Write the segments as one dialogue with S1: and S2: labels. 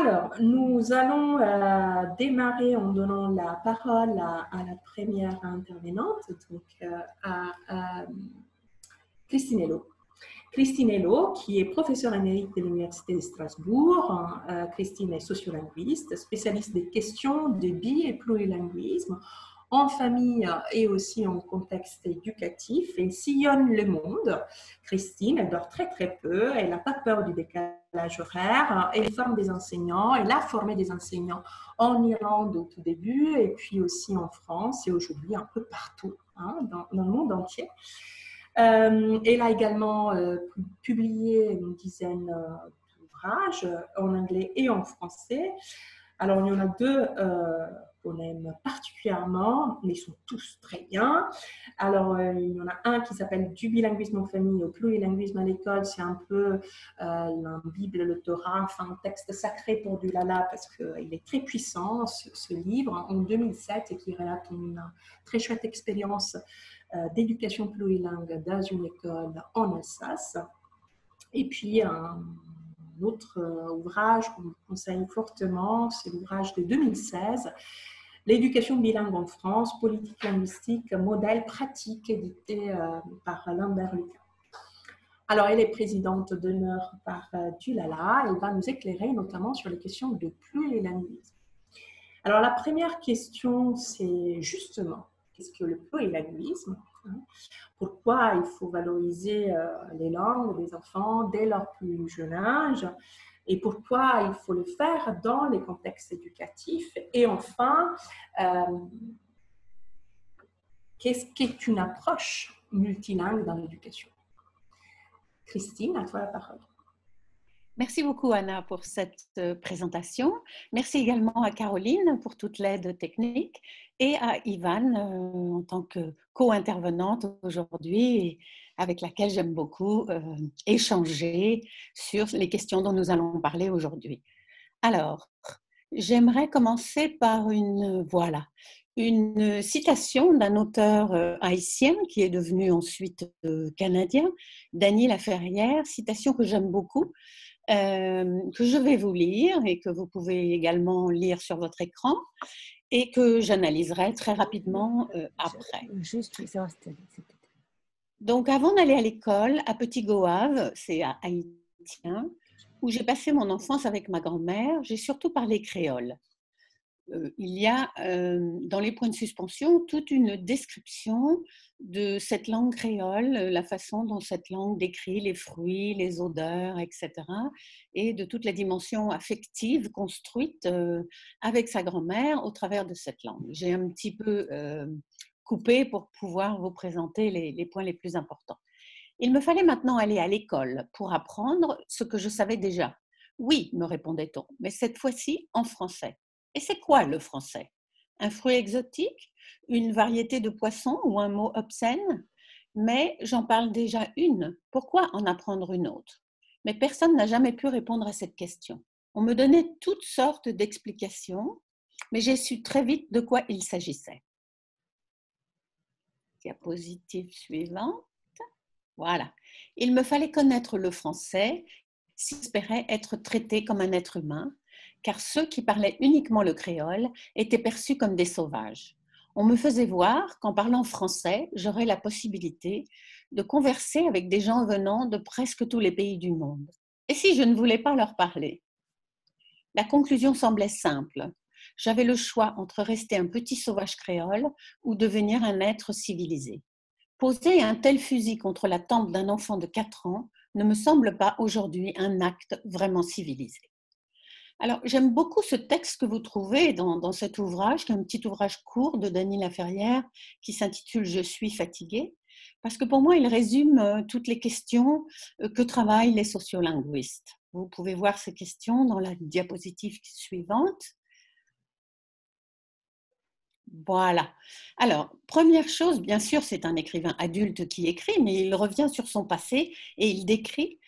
S1: Alors, nous allons démarrer en donnant la parole à la première intervenante, donc à Christine Hello. Christine Hello, qui est professeure émérite de l'Université de Strasbourg. Christine est sociolinguiste, spécialiste des questions de bi- et plurilinguisme en famille et aussi en contexte éducatif. Elle sillonne le monde. Christine, elle dort très très peu, elle n'a pas peur du décalage horaire, elle forme des enseignants, elle a formé des enseignants en Irlande au tout début et puis aussi en France et aujourd'hui un peu partout dans le monde entier. Elle a également publié une dizaine d'ouvrages en anglais et en français. Alors, il y en a deux qu'on aime particulièrement, mais ils sont tous très bien. Alors, il y en a un qui s'appelle Du bilinguisme en famille au plurilinguisme à l'école. C'est un peu la Bible, le Torah, enfin un texte sacré pour du Lala parce qu'il est très puissant, ce livre, en 2007, et qui relate une très chouette expérience d'éducation plurilingue dans une école en Alsace. Et puis, un autre ouvrage qu'on vous conseille fortement, c'est l'ouvrage de 2016, L'éducation bilingue en France, politique linguistique, modèle pratique, édité par Lambert Lucas. Alors, elle est présidente d'honneur par Dulala. Elle va nous éclairer notamment sur les questions de plurilinguisme. Alors, la première question, c'est justement, qu'est-ce que le plurilinguisme ? Pourquoi il faut valoriser les langues des enfants dès leur plus jeune âge et pourquoi il faut le faire dans les contextes éducatifs. Et enfin, qu'est-ce qu'est une approche multilingue dans l'éducation? Christine, à toi la parole.
S2: Merci beaucoup Anna pour cette présentation. Merci également à Caroline pour toute l'aide technique et à Ivan en tant que co-intervenante aujourd'hui avec laquelle j'aime beaucoup échanger sur les questions dont nous allons parler aujourd'hui. Alors, j'aimerais commencer par une citation d'un auteur haïtien qui est devenu ensuite canadien, Dany Laferrière, citation que j'aime beaucoup, que je vais vous lire et que vous pouvez également lire sur votre écran et que j'analyserai très rapidement après. Donc, avant d'aller à l'école, à Petit Goâve, c'est à haïtien, où j'ai passé mon enfance avec ma grand-mère, j'ai surtout parlé créole. Il y a dans les points de suspension toute une description de cette langue créole, la façon dont cette langue décrit les fruits, les odeurs, etc. et de toute la dimension affective construite avec sa grand-mère au travers de cette langue. J'ai un petit peu coupé pour pouvoir vous présenter les points les plus importants. Il me fallait maintenant aller à l'école pour apprendre ce que je savais déjà. Oui, me répondait-on, mais cette fois-ci en français. Et c'est quoi le français? Un fruit exotique? Une variété de poisson ou un mot obscène? Mais j'en parle déjà une. Pourquoi en apprendre une autre? Mais personne n'a jamais pu répondre à cette question. On me donnait toutes sortes d'explications, mais j'ai su très vite de quoi il s'agissait. Diapositive suivante. Voilà. Il me fallait connaître le français si j'espérais être traité comme un être humain, car ceux qui parlaient uniquement le créole étaient perçus comme des sauvages. On me faisait voir qu'en parlant français, j'aurais la possibilité de converser avec des gens venant de presque tous les pays du monde. Et si je ne voulais pas leur parler? La conclusion semblait simple. J'avais le choix entre rester un petit sauvage créole ou devenir un être civilisé. Poser un tel fusil contre la tempe d'un enfant de 4 ans ne me semble pas aujourd'hui un acte vraiment civilisé. Alors, j'aime beaucoup ce texte que vous trouvez dans cet ouvrage, qui est un petit ouvrage court de Dany Laferrière, qui s'intitule « Je suis fatiguée », parce que pour moi, il résume toutes les questions que travaillent les sociolinguistes. Vous pouvez voir ces questions dans la diapositive suivante. Voilà. Alors, première chose, bien sûr, c'est un écrivain adulte qui écrit, mais il revient sur son passé et il décrit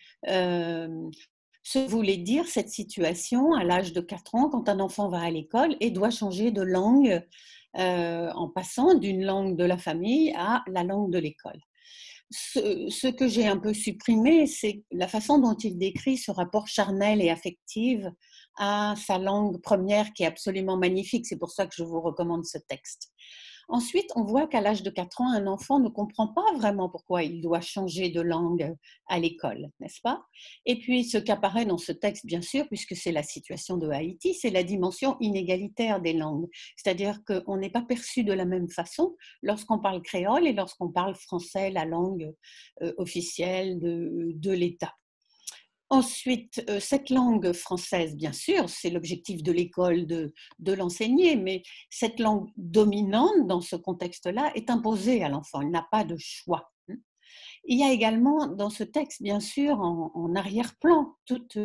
S2: ce que voulait dire cette situation à l'âge de 4 ans quand un enfant va à l'école et doit changer de langue en passant d'une langue de la famille à la langue de l'école. Ce que j'ai un peu supprimé, c'est la façon dont il décrit ce rapport charnel et affectif à sa langue première qui est absolument magnifique. C'est pour ça que je vous recommande ce texte. Ensuite, on voit qu'à l'âge de 4 ans, un enfant ne comprend pas vraiment pourquoi il doit changer de langue à l'école, n'est-ce pas? Et puis, ce qu'apparaît dans ce texte, bien sûr, puisque c'est la situation de Haïti, c'est la dimension inégalitaire des langues. C'est-à-dire qu'on n'est pas perçu de la même façon lorsqu'on parle créole et lorsqu'on parle français, la langue officielle de l'État. Ensuite, cette langue française, bien sûr, c'est l'objectif de l'école de l'enseigner, mais cette langue dominante dans ce contexte-là est imposée à l'enfant, il n'a pas de choix. Il y a également dans ce texte, bien sûr, en arrière-plan, toute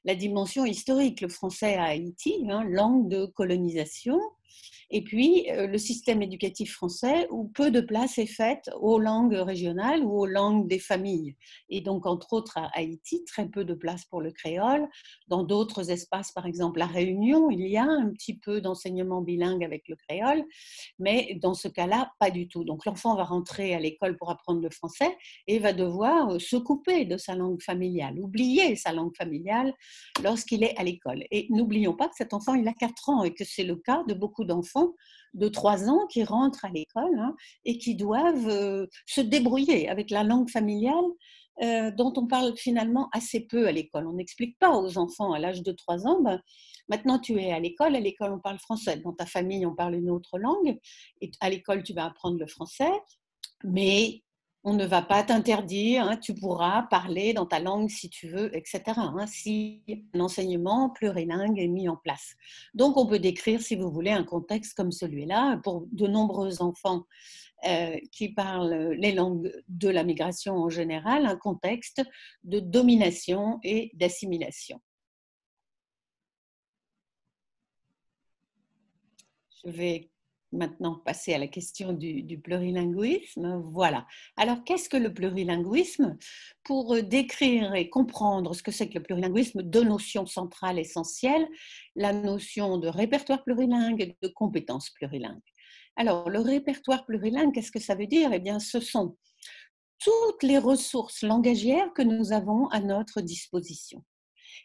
S2: la dimension historique, le français à Haïti, langue de colonisation, et puis le système éducatif français où peu de place est faite aux langues régionales ou aux langues des familles. Et donc, entre autres, à Haïti, très peu de place pour le créole. Dans d'autres espaces, par exemple, la Réunion, il y a un petit peu d'enseignement bilingue avec le créole, mais dans ce cas-là, pas du tout. Donc, l'enfant va rentrer à l'école pour apprendre le français et va devoir se couper de sa langue familiale, oublier sa langue familiale lorsqu'il est à l'école. Et n'oublions pas que cet enfant, il a 4 ans et que c'est le cas de beaucoup d'enfants de 3 ans qui rentrent à l'école et qui doivent se débrouiller avec la langue familiale dont on parle finalement assez peu à l'école. On n'explique pas aux enfants à l'âge de 3 ans, maintenant tu es à l'école on parle français, dans ta famille on parle une autre langue, et à l'école tu vas apprendre le français, mais on ne va pas t'interdire, tu pourras parler dans ta langue si tu veux, etc. Si un enseignement plurilingue est mis en place. Donc, on peut décrire, si vous voulez, un contexte comme celui-là pour de nombreux enfants qui parlent les langues de la migration en général, un contexte de domination et d'assimilation. Je vais maintenant passer à la question du plurilinguisme. Voilà. Alors, qu'est-ce que le plurilinguisme? Pour décrire et comprendre ce que c'est que le plurilinguisme, deux notions centrales essentielles, la notion de répertoire plurilingue et de compétences plurilingues. Alors, le répertoire plurilingue, qu'est-ce que ça veut dire? Eh bien, ce sont toutes les ressources langagières que nous avons à notre disposition.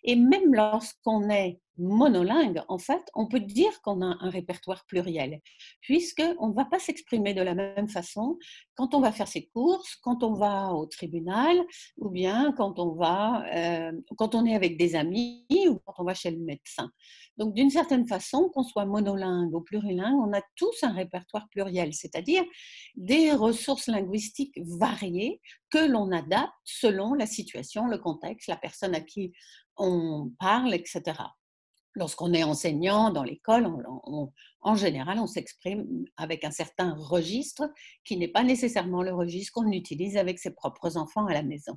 S2: Et même lorsqu'on est monolingue, en fait, on peut dire qu'on a un répertoire pluriel, puisqu'on ne va pas s'exprimer de la même façon quand on va faire ses courses, quand on va au tribunal, ou bien quand on est avec des amis ou quand on va chez le médecin. Donc, d'une certaine façon, qu'on soit monolingue ou plurilingue, on a tous un répertoire pluriel, c'est-à-dire des ressources linguistiques variées que l'on adapte selon la situation, le contexte, la personne à qui on parle, etc. Lorsqu'on est enseignant dans l'école, en général, on s'exprime avec un certain registre qui n'est pas nécessairement le registre qu'on utilise avec ses propres enfants à la maison.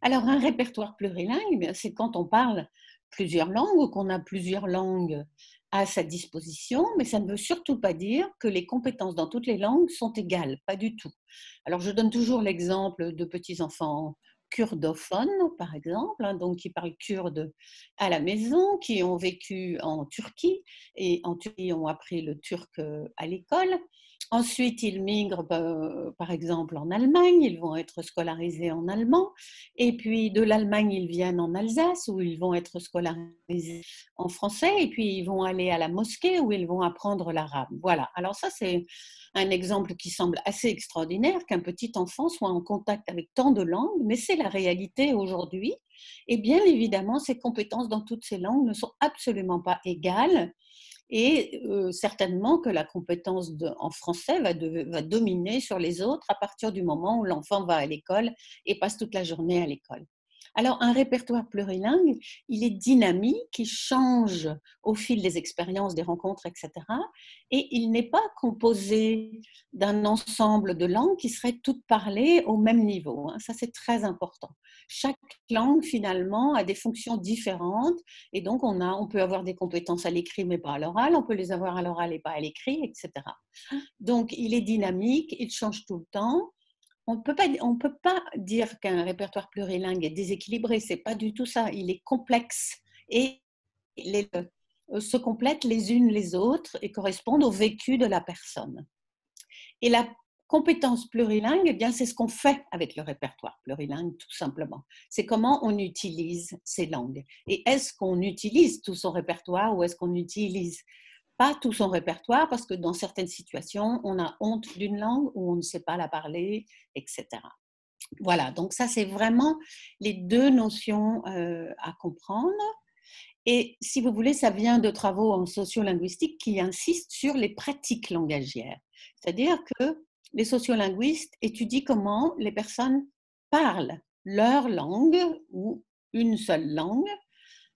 S2: Alors, un répertoire plurilingue, c'est quand on parle plusieurs langues ou qu'on a plusieurs langues à sa disposition, mais ça ne veut surtout pas dire que les compétences dans toutes les langues sont égales, pas du tout. Alors, je donne toujours l'exemple de petits-enfants kurdophones, par exemple, donc qui parlent kurde à la maison, qui ont vécu en Turquie et en Turquie ont appris le turc à l'école. Ensuite, ils migrent, par exemple, en Allemagne, ils vont être scolarisés en allemand. Et puis, de l'Allemagne, ils viennent en Alsace, où ils vont être scolarisés en français. Et puis, ils vont aller à la mosquée, où ils vont apprendre l'arabe. Voilà. Alors ça, c'est un exemple qui semble assez extraordinaire, qu'un petit enfant soit en contact avec tant de langues, mais c'est la réalité aujourd'hui. Et bien évidemment, ses compétences dans toutes ces langues ne sont absolument pas égales. Et certainement que la compétence en français va dominer sur les autres à partir du moment où l'enfant va à l'école et passe toute la journée à l'école. Alors, un répertoire plurilingue, il est dynamique, il change au fil des expériences, des rencontres, etc. Et il n'est pas composé d'un ensemble de langues qui seraient toutes parlées au même niveau. Ça, c'est très important. Chaque langue, finalement, a des fonctions différentes. Et donc, on peut avoir des compétences à l'écrit, mais pas à l'oral. On peut les avoir à l'oral et pas à l'écrit, etc. Donc, il est dynamique, il change tout le temps. On ne peut pas dire qu'un répertoire plurilingue est déséquilibré, ce n'est pas du tout ça. Il est complexe et se complètent les unes les autres et correspondent au vécu de la personne. Et la compétences plurilingues, eh bien, c'est ce qu'on fait avec le répertoire plurilingue, tout simplement. C'est comment on utilise ces langues. Et est-ce qu'on utilise tout son répertoire ou est-ce qu'on n'utilise pas tout son répertoire parce que dans certaines situations, on a honte d'une langue ou on ne sait pas la parler, etc. Voilà, donc ça, c'est vraiment les deux notions à comprendre. Et si vous voulez, ça vient de travaux en sociolinguistique qui insistent sur les pratiques langagières. C'est-à-dire que les sociolinguistes étudient comment les personnes parlent leur langue ou une seule langue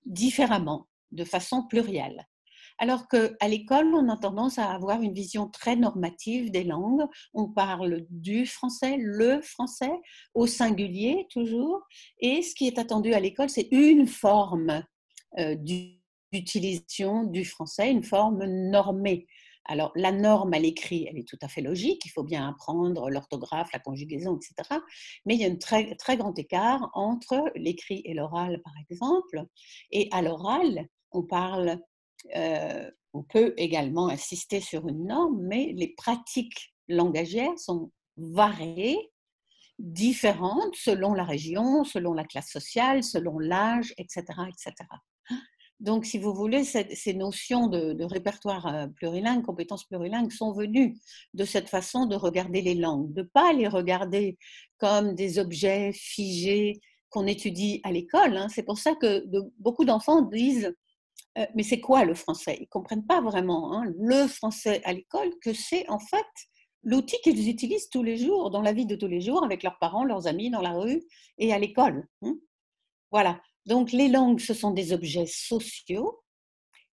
S2: différemment, de façon plurielle. Alors qu'à l'école, on a tendance à avoir une vision très normative des langues. On parle du français, le français, au singulier toujours. Et ce qui est attendu à l'école, c'est une forme d'utilisation du français, une forme normée. Alors, la norme à l'écrit, elle est tout à fait logique. Il faut bien apprendre l'orthographe, la conjugaison, etc. Mais il y a un très, très grand écart entre l'écrit et l'oral, par exemple. Et à l'oral, on peut également insister sur une norme, mais les pratiques langagières sont variées, différentes selon la région, selon la classe sociale, selon l'âge, etc., etc. Donc, si vous voulez, ces notions de répertoire plurilingue, compétences plurilingues, sont venues de cette façon de regarder les langues, de ne pas les regarder comme des objets figés qu'on étudie à l'école. C'est pour ça que beaucoup d'enfants disent mais c'est quoi le français? Ils ne comprennent pas vraiment le français à l'école, que c'est en fait l'outil qu'ils utilisent tous les jours, dans la vie de tous les jours, avec leurs parents, leurs amis, dans la rue et à l'école. Voilà. Donc les langues, ce sont des objets sociaux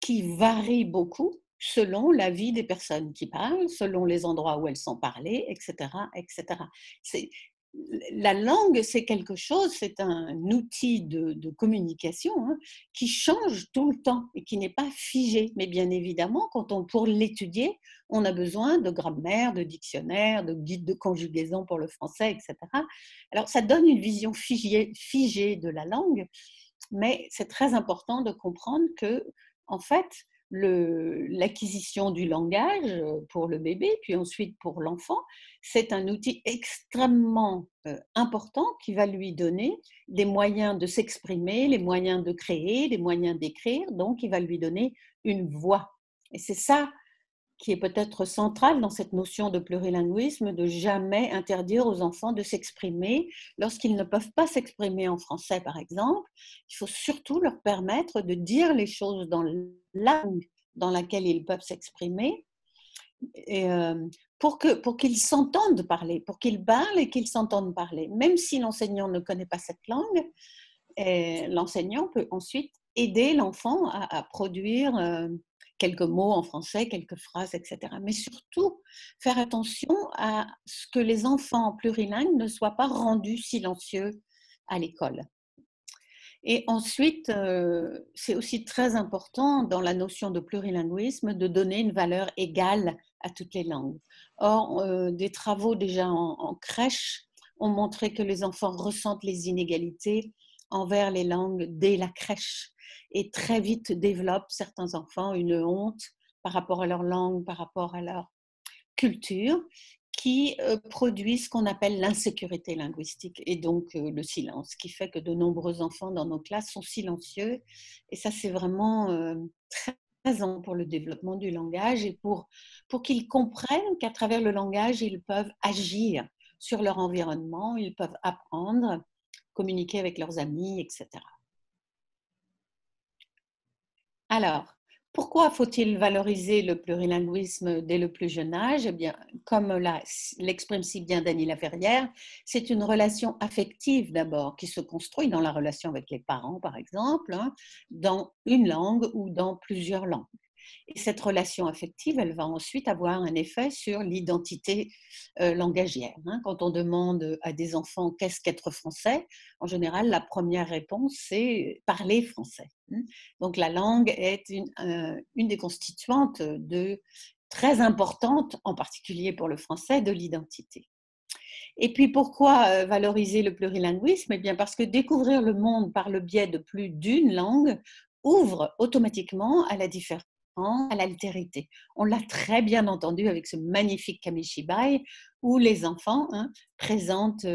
S2: qui varient beaucoup selon la vie des personnes qui parlent, selon les endroits où elles sont parlées, etc., etc. La langue, c'est quelque chose, c'est un outil de communication qui change tout le temps et qui n'est pas figé. Mais bien évidemment, pour l'étudier, on a besoin de grammaire, de dictionnaire, de guide de conjugaison pour le français, etc. Alors, ça donne une vision figée de la langue, mais c'est très important de comprendre que, en fait, l'acquisition du langage pour le bébé, puis ensuite pour l'enfant, c'est un outil extrêmement important qui va lui donner des moyens de s'exprimer, les moyens de créer, les moyens d'écrire, donc il va lui donner une voix. Et c'est ça qui est peut-être central dans cette notion de plurilinguisme, de jamais interdire aux enfants de s'exprimer lorsqu'ils ne peuvent pas s'exprimer en français, par exemple. Il faut surtout leur permettre de dire les choses dans la langue dans laquelle ils peuvent s'exprimer, et, pour qu'ils s'entendent parler, pour qu'ils parlent et qu'ils s'entendent parler. Même si l'enseignant ne connaît pas cette langue, l'enseignant peut ensuite aider l'enfant à produire quelques mots en français, quelques phrases, etc. Mais surtout, faire attention à ce que les enfants plurilingues ne soient pas rendus silencieux à l'école. Et ensuite, c'est aussi très important dans la notion de plurilinguisme de donner une valeur égale à toutes les langues. Or, des travaux déjà en crèche ont montré que les enfants ressentent les inégalités envers les langues dès la crèche et très vite développent, certains enfants, une honte par rapport à leur langue, par rapport à leur culture, qui produit ce qu'on appelle l'insécurité linguistique et donc le silence, ce qui fait que de nombreux enfants dans nos classes sont silencieux. Et ça, c'est vraiment très important pour le développement du langage et pour qu'ils comprennent qu'à travers le langage, ils peuvent agir sur leur environnement, ils peuvent apprendre, communiquer avec leurs amis, etc. Alors, pourquoi faut-il valoriser le plurilinguisme dès le plus jeune âge? Eh bien, comme l'exprime si bien Dany Laferrière, c'est une relation affective d'abord qui se construit dans la relation avec les parents, par exemple, dans une langue ou dans plusieurs langues. Et cette relation affective, elle va ensuite avoir un effet sur l'identité langagière. Quand on demande à des enfants qu'est-ce qu'être français, en général, la première réponse, c'est parler français. Donc la langue est une des constituantes très importantes, en particulier pour le français, de l'identité. Et puis pourquoi valoriser le plurilinguisme? Eh bien parce que découvrir le monde par le biais de plus d'une langue ouvre automatiquement à la différence à l'altérité. On l'a très bien entendu avec ce magnifique Kamishibai où les enfants présentent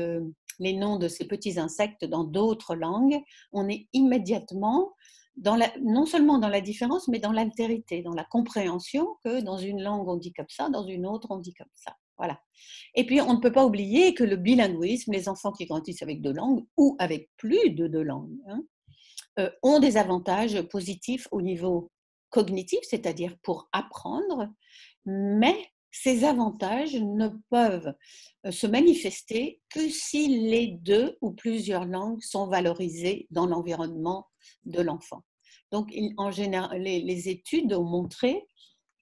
S2: les noms de ces petits insectes dans d'autres langues. On est immédiatement non seulement dans la différence, mais dans l'altérité, dans la compréhension que dans une langue on dit comme ça, dans une autre on dit comme ça. Voilà. Et puis on ne peut pas oublier que le bilinguisme, les enfants qui grandissent avec deux langues ou avec plus de deux langues, ont des avantages positifs au niveau cognitif, c'est-à-dire pour apprendre, mais ces avantages ne peuvent se manifester que si les deux ou plusieurs langues sont valorisées dans l'environnement de l'enfant. Donc, en général, les études ont montré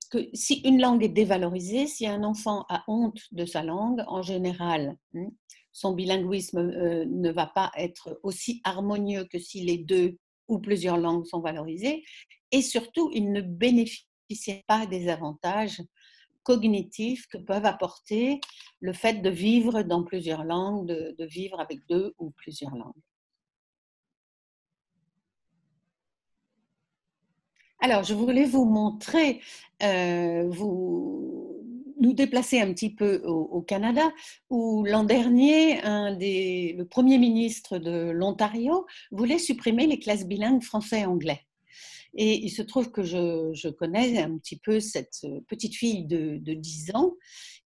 S2: que si une langue est dévalorisée, si un enfant a honte de sa langue, en général, son bilinguisme ne va pas être aussi harmonieux que si les deux ou plusieurs langues sont valorisées, et surtout, il ne bénéficie pas des avantages cognitifs que peuvent apporter le fait de vivre dans plusieurs langues, de vivre avec deux ou plusieurs langues. Alors, je voulais vous montrer, nous déplacer un petit peu au Canada, où l'an dernier, le Premier ministre de l'Ontario voulait supprimer les classes bilingues français-anglais. Et il se trouve que je connais un petit peu cette petite fille de 10 ans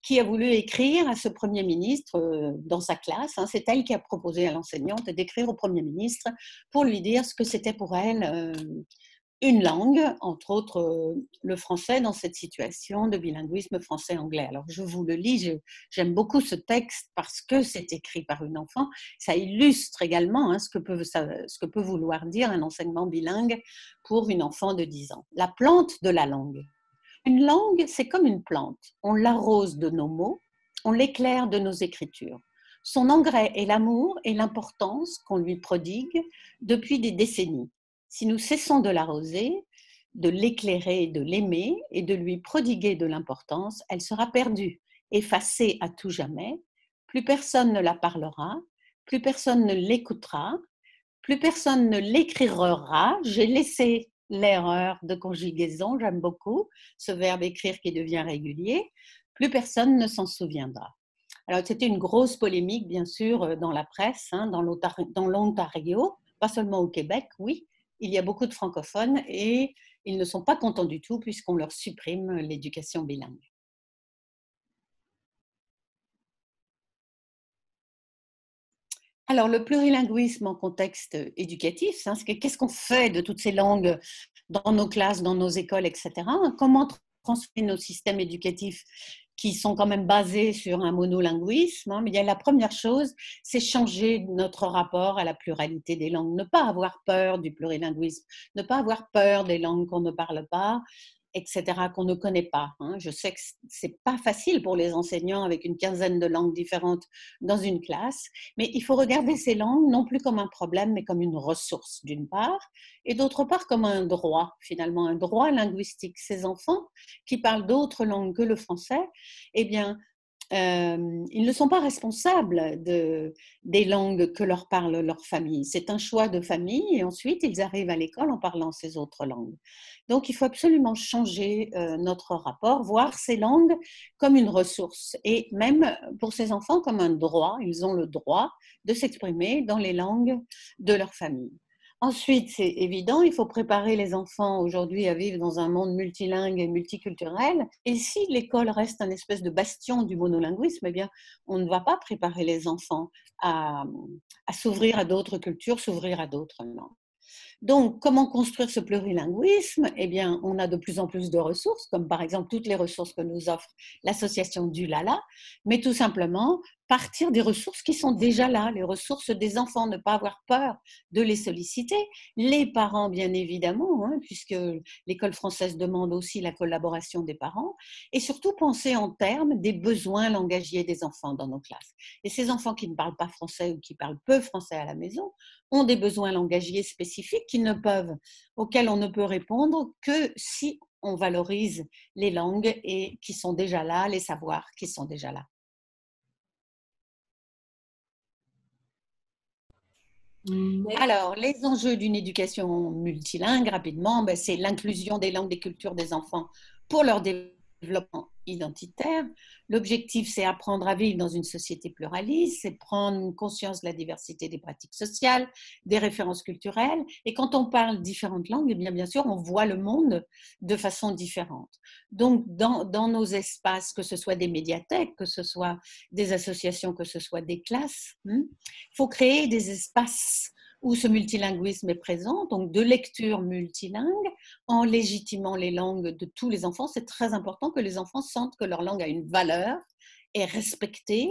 S2: qui a voulu écrire à ce Premier ministre dans sa classe. C'est elle qui a proposé à l'enseignante d'écrire au Premier ministre pour lui dire ce que c'était pour elle une langue, entre autres le français, dans cette situation de bilinguisme français-anglais. Alors, je vous le lis, j'aime beaucoup ce texte parce que c'est écrit par une enfant. Ça illustre également ce que peut vouloir dire un enseignement bilingue pour une enfant de 10 ans. La plante de la langue. Une langue, c'est comme une plante. On l'arrose de nos mots, on l'éclaire de nos écritures. Son engrais est l'amour et l'importance qu'on lui prodigue depuis des décennies. Si nous cessons de l'arroser, de l'éclairer, de l'aimer et de lui prodiguer de l'importance, elle sera perdue, effacée à tout jamais. Plus personne ne la parlera, plus personne ne l'écoutera, plus personne ne l'écrira. J'ai laissé l'erreur de conjugaison, j'aime beaucoup ce verbe écrire qui devient régulier. Plus personne ne s'en souviendra. Alors, c'était une grosse polémique, bien sûr, dans la presse, dans l'Ontario, pas seulement au Québec, oui. Il y a beaucoup de francophones et ils ne sont pas contents du tout puisqu'on leur supprime l'éducation bilingue. Alors, le plurilinguisme en contexte éducatif, qu'est-ce qu'on fait de toutes ces langues dans nos classes, dans nos écoles, etc. Comment transformer nos systèmes éducatifs qui sont quand même basés sur un monolinguisme. Mais la première chose, c'est changer notre rapport à la pluralité des langues. Ne pas avoir peur du plurilinguisme, ne pas avoir peur des langues qu'on ne parle pas, etc., qu'on ne connaît pas. Je sais que c'est pas facile pour les enseignants avec une quinzaine de langues différentes dans une classe, mais il faut regarder ces langues non plus comme un problème, mais comme une ressource d'une part, et d'autre part comme un droit, finalement, un droit linguistique. Ces enfants qui parlent d'autres langues que le français, eh bien, ils ne sont pas responsables des langues que leur parle leur famille. C'est un choix de famille et ensuite ils arrivent à l'école en parlant ces autres langues. Donc il faut absolument changer notre rapport, voir ces langues comme une ressource et même pour ces enfants comme un droit. Ils ont le droit de s'exprimer dans les langues de leur famille. Ensuite, c'est évident, il faut préparer les enfants aujourd'hui à vivre dans un monde multilingue et multiculturel. Et si l'école reste un espèce de bastion du monolinguisme, eh bien, on ne va pas préparer les enfants à s'ouvrir à d'autres cultures, s'ouvrir à d'autres langues. Donc, comment construire ce plurilinguisme? Eh bien, on a de plus en plus de ressources, comme par exemple toutes les ressources que nous offre l'association d'Ulala, mais tout simplement partir des ressources qui sont déjà là, les ressources des enfants, ne pas avoir peur de les solliciter. Les parents, bien évidemment, puisque l'école française demande aussi la collaboration des parents, et surtout penser en termes des besoins langagiers des enfants dans nos classes. Et ces enfants qui ne parlent pas français ou qui parlent peu français à la maison ont des besoins langagiers spécifiques auxquels on ne peut répondre que si on valorise les langues et qui sont déjà là, les savoirs qui sont déjà là.
S1: Mais
S2: Alors, les enjeux d'une éducation multilingue, rapidement, ben, c'est l'inclusion des langues et cultures des enfants pour leur développement identitaire. L'objectif, c'est apprendre à vivre dans une société pluraliste, c'est prendre conscience de la diversité des pratiques sociales, des références culturelles. Et quand on parle différentes langues, eh bien sûr, on voit le monde de façon différente. Donc, dans nos espaces, que ce soit des médiathèques, que ce soit des associations, que ce soit des classes, il faut créer des espaces où ce multilinguisme est présent, donc de lecture multilingue, en légitimant les langues de tous les enfants. C'est très important que les enfants sentent que leur langue a une valeur, est respectée.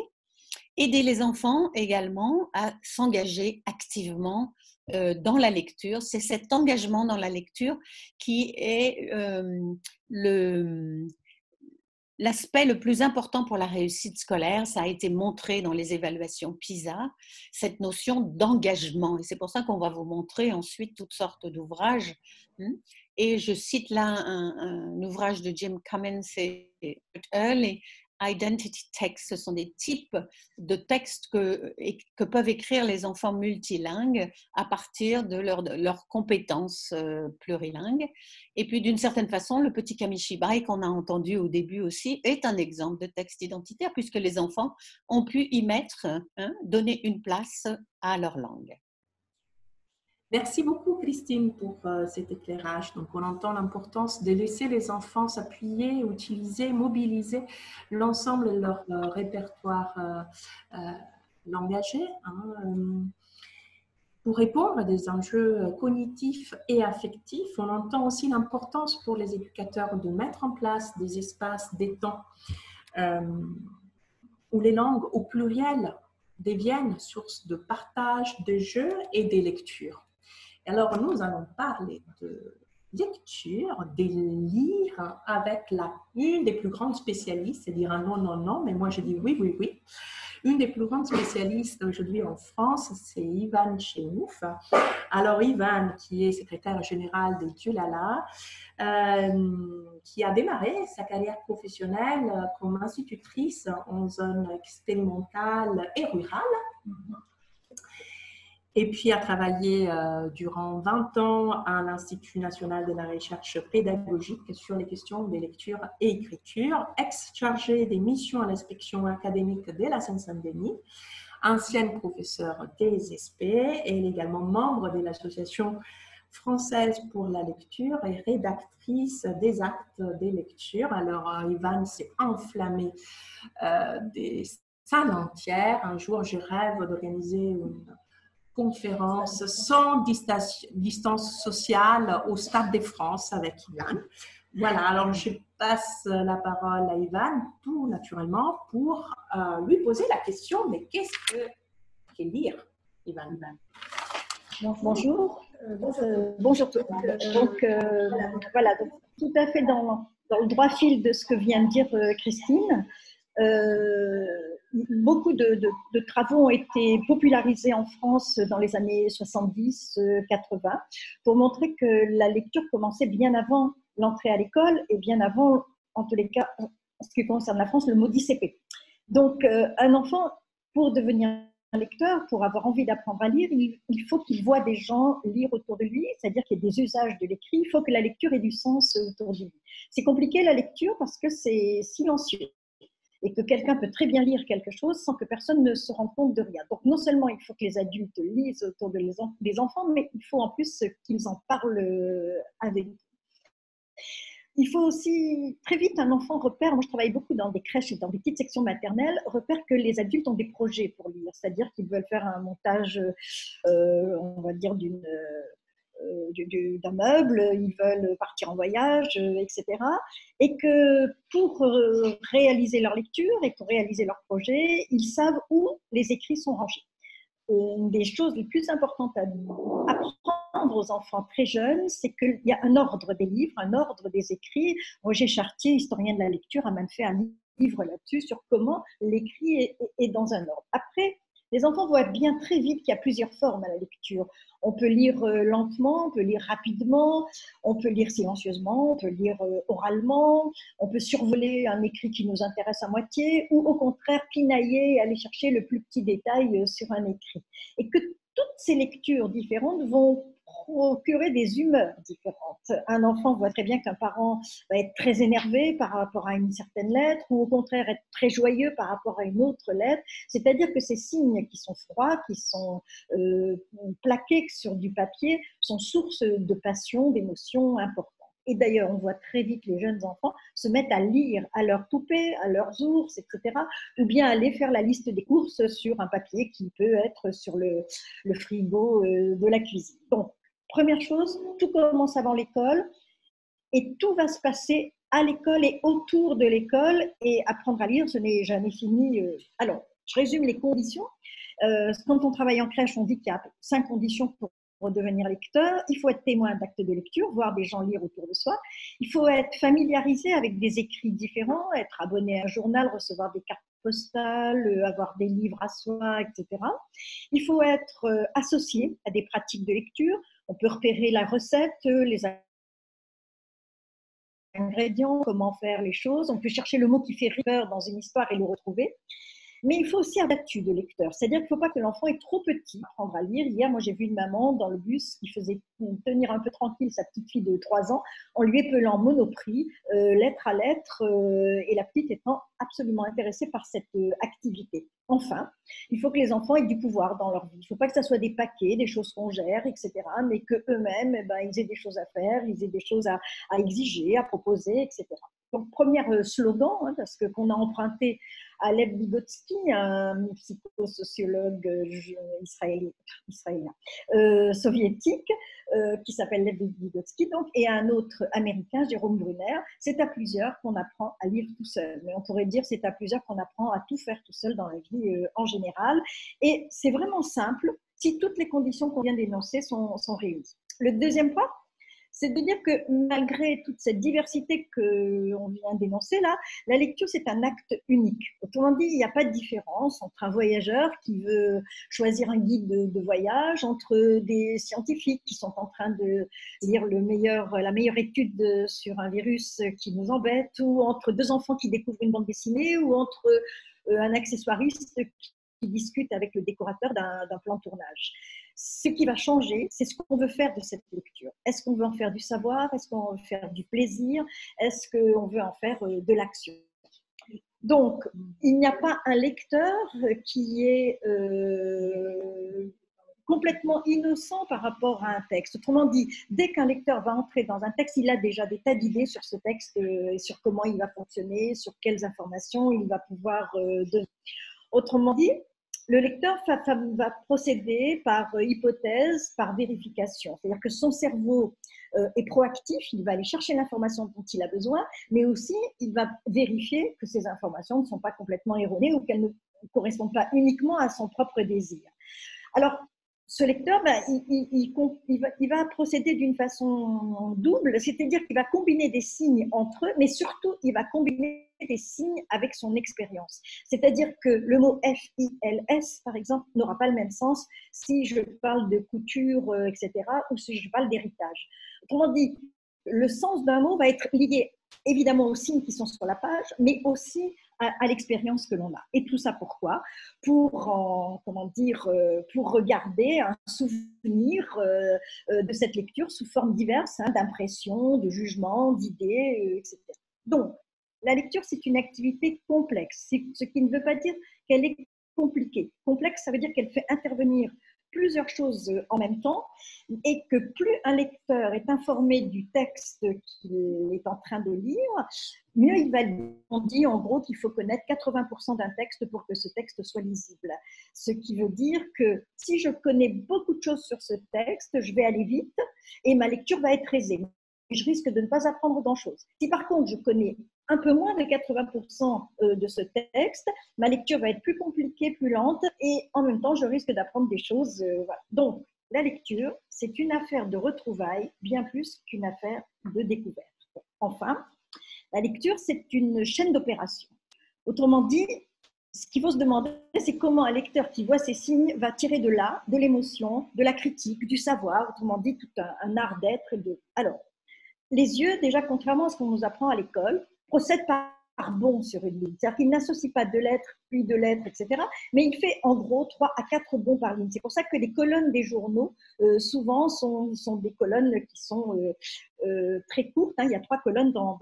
S2: Aider les enfants également à s'engager activement dans la lecture. C'est cet engagement dans la lecture qui est l'aspect le plus important pour la réussite scolaire. Ça a été montré dans les évaluations PISA, cette notion d'engagement. Et c'est pour ça qu'on va vous montrer ensuite toutes sortes d'ouvrages. Et je cite là un ouvrage de Jim Cummins et Early, Identity Texts. Ce sont des types de textes que peuvent écrire les enfants multilingues à partir de leurs compétences plurilingues. Et puis, d'une certaine façon, le petit Kamishibai qu'on a entendu au début aussi est un exemple de texte identitaire puisque les enfants ont pu y mettre, donner une place à leur langue.
S1: merci beaucoup, Christine, pour cet éclairage. Donc, on entend l'importance de laisser les enfants s'appuyer, utiliser, mobiliser l'ensemble de leur répertoire langagier pour répondre à des enjeux cognitifs et affectifs. On entend aussi l'importance pour les éducateurs de mettre en place des espaces, des temps où les langues au pluriel deviennent source de partage, de jeux et des lectures. Alors, nous allons parler de lecture, de lire avec une des plus grandes spécialistes, c'est dire un non, non, non, mais moi je dis oui, oui, oui. Une des plus grandes spécialistes aujourd'hui en France, c'est Ivan Chenouf. Alors, Ivan, qui est secrétaire général de Dulala, qui a démarré sa carrière professionnelle comme institutrice en zone expérimentale et rurale. Et puis a travaillé durant 20 ans à l'Institut national de la recherche pédagogique sur les questions de lecture et écriture, ex-chargé des missions à l'inspection académique de la Seine-Saint-Denis, ancienne professeure des SP, et également membre de l'Association française pour la lecture et rédactrice des actes des lectures. Alors, Ivan s'est enflammé des salles entières. Un jour, je rêve d'organiser une conférence sans distance sociale au Stade de France avec Ivan. Voilà, alors je passe la parole à Ivan, tout naturellement, pour lui poser la question, mais qu'est-ce que lire, Ivan?
S3: Bonjour. Bonjour tout le monde. Donc, voilà, donc, tout à fait dans le droit fil de ce que vient de dire Christine. Beaucoup de travaux ont été popularisés en France dans les années 70-80 pour montrer que la lecture commençait bien avant l'entrée à l'école et bien avant, en tous les cas, en ce qui concerne la France, le mot d'ICP. Donc, un enfant, pour devenir un lecteur, pour avoir envie d'apprendre à lire, il faut qu'il voit des gens lire autour de lui, c'est-à-dire qu'il y ait des usages de l'écrit, il faut que la lecture ait du sens autour de lui. C'est compliqué la lecture parce que c'est silencieux et que quelqu'un peut très bien lire quelque chose sans que personne ne se rende compte de rien. Donc non seulement il faut que les adultes lisent autour des enfants, mais il faut en plus qu'ils en parlent avec eux. Il faut aussi, très vite, un enfant repère, moi je travaille beaucoup dans des crèches et dans des petites sections maternelles, repère que les adultes ont des projets pour lire, c'est-à-dire qu'ils veulent faire un montage, on va dire, d'un meuble, ils veulent partir en voyage, etc. Et que pour réaliser leur lecture et pour réaliser leur projet, ils savent où les écrits sont rangés. Une des choses les plus importantes à apprendre aux enfants très jeunes, c'est qu'il y a un ordre des livres, un ordre des écrits. Roger Chartier, historien de la lecture, a même fait un livre là-dessus sur comment l'écrit est dans un ordre. Après, les enfants voient bien très vite qu'il y a plusieurs formes à la lecture. On peut lire lentement, on peut lire rapidement, on peut lire silencieusement, on peut lire oralement, on peut survoler un écrit qui nous intéresse à moitié ou au contraire pinailler et aller chercher le plus petit détail sur un écrit. Et que toutes ces lectures différentes vont procurer des humeurs différentes. Un enfant voit très bien qu'un parent va être très énervé par rapport à une certaine lettre ou au contraire être très joyeux par rapport à une autre lettre. C'est-à-dire que ces signes qui sont froids, qui sont plaqués sur du papier, sont source de passion, d'émotions importantes. Et d'ailleurs, on voit très vite les jeunes enfants se mettre à lire à leurs poupées, à leurs ours, etc. Ou bien aller faire la liste des courses sur un papier qui peut être sur le frigo de la cuisine. Donc, première chose, tout commence avant l'école et tout va se passer à l'école et autour de l'école. Et apprendre à lire, ce n'est jamais fini. Alors, je résume les conditions. Quand on travaille en crèche, on dit qu'il y a 5 conditions pour devenir lecteur. Il faut être témoin d'actes de lecture, voir des gens lire autour de soi. Il faut être familiarisé avec des écrits différents, être abonné à un journal, recevoir des cartes postales, avoir des livres à soi, etc. Il faut être associé à des pratiques de lecture. On peut repérer la recette, les ingrédients, comment faire les choses. On peut chercher le mot qui fait rire dans une histoire et le retrouver. Mais il faut aussi avoir l'attitude de lecteur. C'est-à-dire qu'il ne faut pas que l'enfant est trop petit pour apprendre à lire. Hier, moi, j'ai vu une maman dans le bus qui faisait tenir un peu tranquille sa petite fille de 3 ans en lui épelant Monoprix, lettre à lettre, et la petite étant absolument intéressée par cette activité. Enfin, il faut que les enfants aient du pouvoir dans leur vie. Il ne faut pas que ce soit des paquets, des choses qu'on gère, etc., mais qu'eux-mêmes, ils aient des choses à faire, ils aient des choses à exiger, à proposer, etc. Donc, premier slogan, parce qu'on a emprunté à Lev Vygotsky, un psychosociologue israélien, soviétique, qui s'appelle Lev Vygotsky, donc, et un autre américain, Jérôme Brunner. C'est à plusieurs qu'on apprend à lire tout seul. Mais on pourrait dire c'est à plusieurs qu'on apprend à tout faire tout seul dans la vie en général. Et c'est vraiment simple si toutes les conditions qu'on vient d'énoncer sont réunies. Le deuxième point, c'est de dire que malgré toute cette diversité qu'on vient d'énoncer là, la lecture, c'est un acte unique. Autrement dit, il n'y a pas de différence entre un voyageur qui veut choisir un guide de voyage, entre des scientifiques qui sont en train de lire la meilleure étude sur un virus qui nous embête, ou entre 2 enfants qui découvrent une bande dessinée, ou entre un accessoiriste qui discute avec le décorateur d'un plan de tournage. Ce qui va changer, c'est ce qu'on veut faire de cette lecture. Est-ce qu'on veut en faire du savoir? Est-ce qu'on veut faire du plaisir? Est-ce qu'on veut en faire de l'action? Donc, il n'y a pas un lecteur qui est complètement innocent par rapport à un texte. Autrement dit, dès qu'un lecteur va entrer dans un texte, il a déjà des tas d'idées sur ce texte, sur comment il va fonctionner, sur quelles informations il va pouvoir donner. Autrement dit, le lecteur va procéder par hypothèse, par vérification. C'est-à-dire que son cerveau est proactif, il va aller chercher l'information dont il a besoin, mais aussi il va vérifier que ces informations ne sont pas complètement erronées ou qu'elles ne correspondent pas uniquement à son propre désir. Alors, ce lecteur, il va procéder d'une façon double, c'est-à-dire qu'il va combiner des signes entre eux, mais surtout, il va combiner des signes avec son expérience. C'est-à-dire que le mot F-I-L-S, par exemple, n'aura pas le même sens si je parle de couture, etc., ou si je parle d'héritage. Autrement dit, le sens d'un mot va être lié évidemment aux signes qui sont sur la page, mais aussi à l'expérience que l'on a. Et tout ça pourquoi? Pour regarder un souvenir de cette lecture sous forme diverses, d'impressions, de jugements, d'idées, etc. Donc, la lecture, c'est une activité complexe, ce qui ne veut pas dire qu'elle est compliquée. Complexe, ça veut dire qu'elle fait intervenir plusieurs choses en même temps et que plus un lecteur est informé du texte qu'il est en train de lire, mieux il va lire. On dit en gros qu'il faut connaître 80% d'un texte pour que ce texte soit lisible. Ce qui veut dire que si je connais beaucoup de choses sur ce texte, je vais aller vite et ma lecture va être aisée. Je risque de ne pas apprendre grand-chose. Si par contre je connais un peu moins de 80% de ce texte, ma lecture va être plus compliquée, plus lente, et en même temps, je risque d'apprendre des choses. Voilà. Donc, la lecture, c'est une affaire de retrouvailles, bien plus qu'une affaire de découverte. Enfin, la lecture, c'est une chaîne d'opérations. Autrement dit, ce qu'il faut se demander, c'est comment un lecteur qui voit ces signes va tirer de là, de l'émotion, de la critique, du savoir, autrement dit, tout un art d'être. Alors, les yeux, déjà, contrairement à ce qu'on nous apprend à l'école, procèdent par bond sur une ligne. C'est-à-dire qu'il n'associe pas 2 lettres, puis 2 lettres, etc. Mais il fait en gros 3 à 4 bonds par ligne. C'est pour ça que les colonnes des journaux, souvent, sont des colonnes qui sont très courtes. Hein. Il y a 3 colonnes dans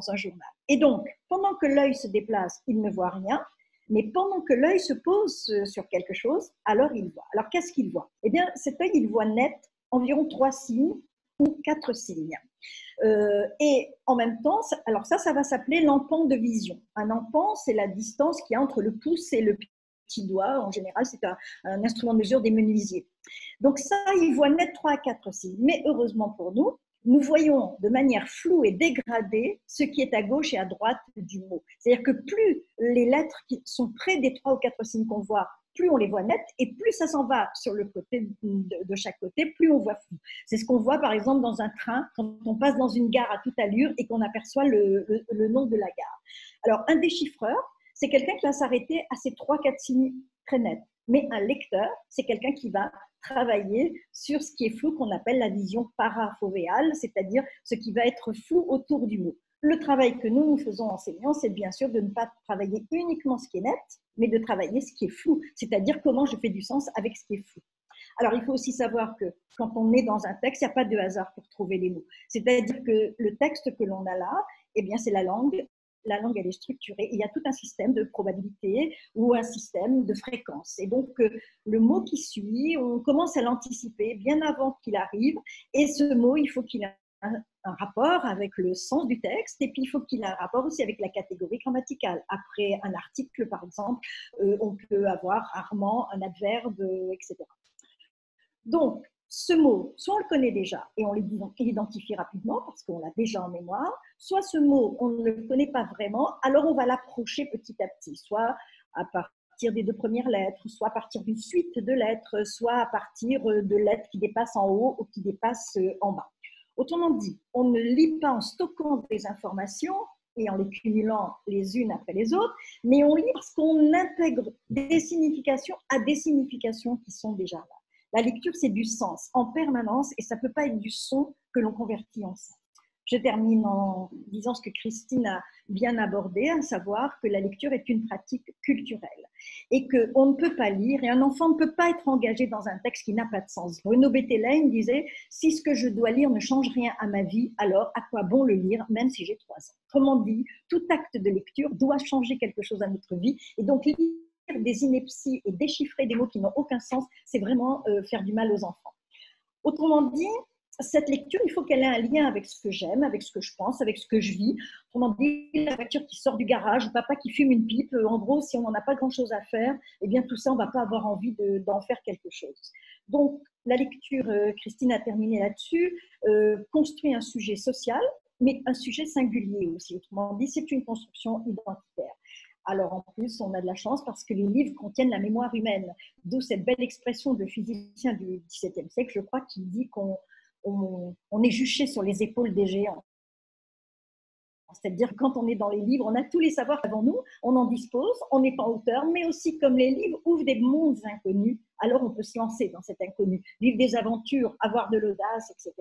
S3: un journal. Et donc, pendant que l'œil se déplace, il ne voit rien. Mais pendant que l'œil se pose sur quelque chose, alors il voit. Alors, qu'est-ce qu'il voit? Eh bien, cet œil, il voit net environ 3 signes ou 4 signes. Et en même temps, alors ça va s'appeler l'empant de vision. Un empant, c'est la distance qu'il y a entre le pouce et le petit doigt. En général, c'est un instrument de mesure des menuisiers. Donc ça, il voit net 3 à 4 signes. Mais heureusement pour nous, nous voyons de manière floue et dégradée ce qui est à gauche et à droite du mot. C'est-à-dire que plus les lettres qui sont près des 3 ou 4 signes qu'on voit, plus on les voit nettes, et plus ça s'en va sur le côté de chaque côté, plus on voit flou. C'est ce qu'on voit par exemple dans un train, quand on passe dans une gare à toute allure et qu'on aperçoit le nom de la gare. Alors, un déchiffreur, c'est quelqu'un qui va s'arrêter à ces 3-4 signes très nets. Mais un lecteur, c'est quelqu'un qui va travailler sur ce qui est flou, qu'on appelle la vision parafovéale, c'est-à-dire ce qui va être flou autour du mot. Le travail que nous faisons enseignants, c'est bien sûr de ne pas travailler uniquement ce qui est net, mais de travailler ce qui est flou, c'est-à-dire comment je fais du sens avec ce qui est flou. Alors, il faut aussi savoir que quand on est dans un texte, il n'y a pas de hasard pour trouver les mots. C'est-à-dire que le texte que l'on a là, eh bien, c'est la langue. La langue, elle est structurée. Il y a tout un système de probabilité ou un système de fréquence. Et donc, le mot qui suit, on commence à l'anticiper bien avant qu'il arrive. Et ce mot, il faut qu'il ait un rapport avec le sens du texte, et puis il faut qu'il ait un rapport aussi avec la catégorie grammaticale. Après un article, par exemple, on peut avoir rarement un adverbe, etc. Donc, ce mot, soit on le connaît déjà et on l'identifie rapidement parce qu'on l'a déjà en mémoire, soit ce mot, on ne le connaît pas vraiment, alors on va l'approcher petit à petit, soit à partir des 2 premières lettres, soit à partir d'une suite de lettres, soit à partir de lettres qui dépassent en haut ou qui dépassent en bas. Autrement dit, on ne lit pas en stockant des informations et en les cumulant les unes après les autres, mais on lit parce qu'on intègre des significations à des significations qui sont déjà là. La lecture, c'est du sens en permanence et ça ne peut pas être du son que l'on convertit en sens. Je termine en disant ce que Christine a bien abordé, à savoir que la lecture est une pratique culturelle et qu'on ne peut pas lire et un enfant ne peut pas être engagé dans un texte qui n'a pas de sens. Bruno Bettelheim disait « Si ce que je dois lire ne change rien à ma vie, alors à quoi bon le lire, même si j'ai 3 ans ?» Autrement dit, tout acte de lecture doit changer quelque chose à notre vie et donc lire des inepties et déchiffrer des mots qui n'ont aucun sens, c'est vraiment faire du mal aux enfants. Autrement dit, cette lecture, il faut qu'elle ait un lien avec ce que j'aime, avec ce que je pense, avec ce que je vis. Autrement dit, la voiture qui sort du garage, le papa qui fume une pipe, en gros, si on n'en a pas grand-chose à faire, eh bien tout ça, on ne va pas avoir envie d'en faire quelque chose. Donc, la lecture, Christine a terminé là-dessus, construit un sujet social, mais un sujet singulier aussi. Autrement dit, c'est une construction identitaire. Alors en plus, on a de la chance parce que les livres contiennent la mémoire humaine, d'où cette belle expression de physicien du XVIIe siècle, je crois, qui dit qu'on est juché sur les épaules des géants. C'est-à-dire que quand on est dans les livres, on a tous les savoirs avant nous, on en dispose, on est en hauteur, mais aussi comme les livres ouvrent des mondes inconnus, alors on peut se lancer dans cet inconnu, vivre des aventures, avoir de l'audace, etc.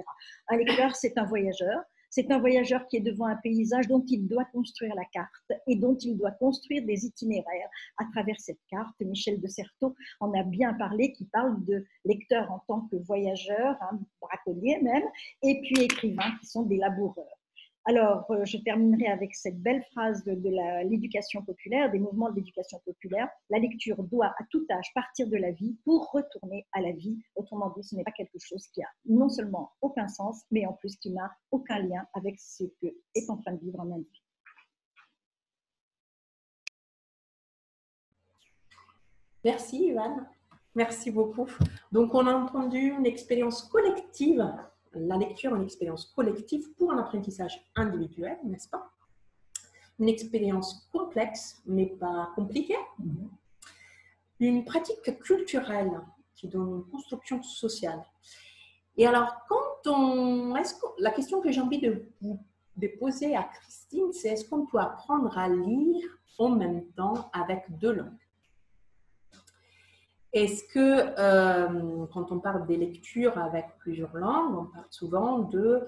S3: Un lecteur, c'est un voyageur. C'est un voyageur qui est devant un paysage dont il doit construire la carte et dont il doit construire des itinéraires à travers cette carte. Michel de Certeau en a bien parlé, qui parle de lecteur en tant que voyageur, braconnier même, et puis écrivains qui sont des laboureurs. Alors, je terminerai avec cette belle phrase de l'éducation populaire, des mouvements de l'éducation populaire. La lecture doit à tout âge partir de la vie pour retourner à la vie. Autrement dit, ce n'est pas quelque chose qui a non seulement aucun sens, mais en plus qui n'a aucun lien avec ce que est en train de vivre un individu.
S1: Merci, Ivan. Merci beaucoup. Donc, on a entendu une expérience collective, la lecture, une expérience collective pour un apprentissage individuel, n'est-ce pas? Une expérience complexe, mais pas compliquée. Une pratique culturelle qui donne une construction sociale. Et alors, la question que j'ai envie de poser à Christine, c'est est-ce qu'on peut apprendre à lire en même temps avec 2 langues? Est-ce que, quand on parle des lectures avec plusieurs langues, on parle souvent de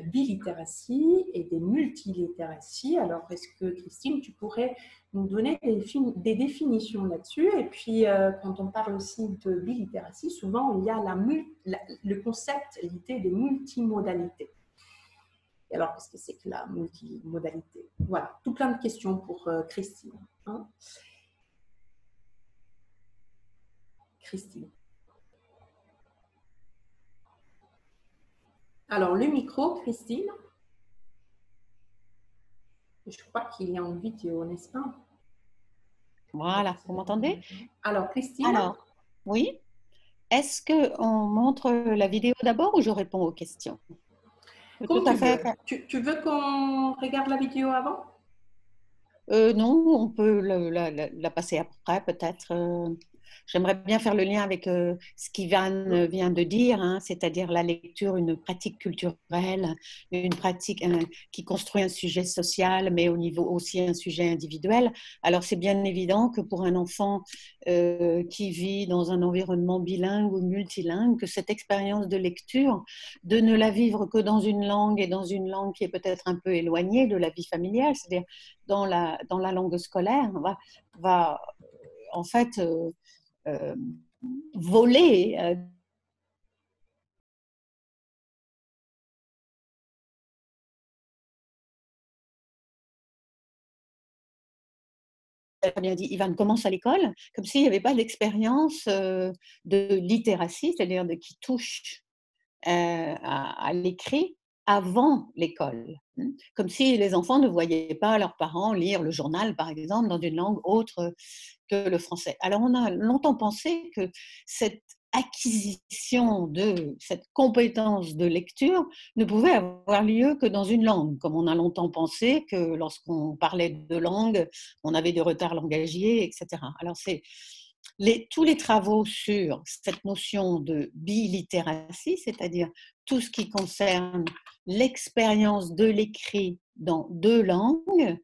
S1: bilittératie et des multilittératies. Alors, est-ce que, Christine, tu pourrais nous donner des définitions là-dessus? Et puis, quand on parle aussi de bilittératie, souvent, il y a le concept, l'idée des multimodalités. Et alors, qu'est-ce que c'est que la multimodalité? Voilà, tout plein de questions pour Christine. Hein? Christine. Alors, le micro, Christine. Je crois qu'il y a une vidéo, n'est-ce pas?
S2: Voilà, vous m'entendez?
S1: Alors, Christine.
S2: Alors, oui. Est-ce qu'on montre la vidéo d'abord ou je réponds aux questions?
S1: Comme tout à fait. Tu veux qu'on regarde la vidéo avant?
S2: Non, on peut la passer après, peut-être. J'aimerais bien faire le lien avec ce qu'Ivan vient de dire, hein, c'est-à-dire la lecture, une pratique culturelle, une pratique qui construit un sujet social, mais au niveau aussi un sujet individuel. Alors c'est bien évident que pour un enfant qui vit dans un environnement bilingue ou multilingue, que cette expérience de lecture, de ne la vivre que dans une langue et dans une langue qui est peut-être un peu éloignée de la vie familiale, c'est-à-dire dans la langue scolaire, va en fait voler bien dit, Ivan commence à l'école, comme s'il n'y avait pas d'expérience de littératie, c'est-à-dire qui touche à l'écrit avant l'école. Comme si les enfants ne voyaient pas leurs parents lire le journal, par exemple, dans une langue autre que le français. Alors, on a longtemps pensé que cette acquisition de cette compétence de lecture ne pouvait avoir lieu que dans une langue, comme on a longtemps pensé que lorsqu'on parlait de langue, on avait des retards langagiers, etc. Alors, tous les travaux sur cette notion de bilittératie, c'est-à-dire tout ce qui concerne l'expérience de l'écrit dans deux langues,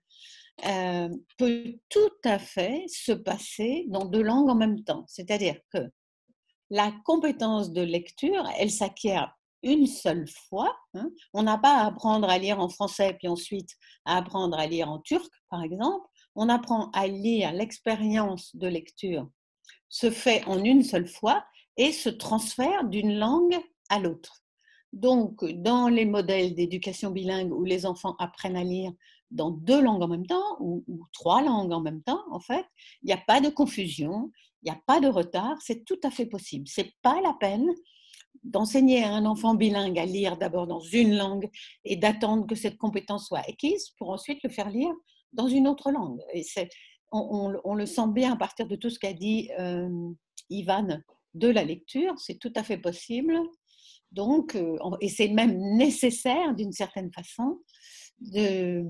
S2: peut tout à fait se passer dans deux langues en même temps. C'est-à-dire que la compétence de lecture, elle s'acquiert une seule fois. Hein. On n'a pas à apprendre à lire en français, puis ensuite à apprendre à lire en turc, par exemple. On apprend à lire, l'expérience de lecture se fait en une seule fois et se transfère d'une langue à l'autre. Donc, dans les modèles d'éducation bilingue où les enfants apprennent à lire dans deux langues en même temps ou trois langues en même temps, en fait, il n'y a pas de confusion, il n'y a pas de retard, c'est tout à fait possible. Ce n'est pas la peine d'enseigner à un enfant bilingue à lire d'abord dans une langue et d'attendre que cette compétence soit acquise pour ensuite le faire lire dans une autre langue. Et on le sent bien à partir de tout ce qu'a dit Ivan de la lecture, c'est tout à fait possible. Donc, et c'est même nécessaire d'une certaine façon de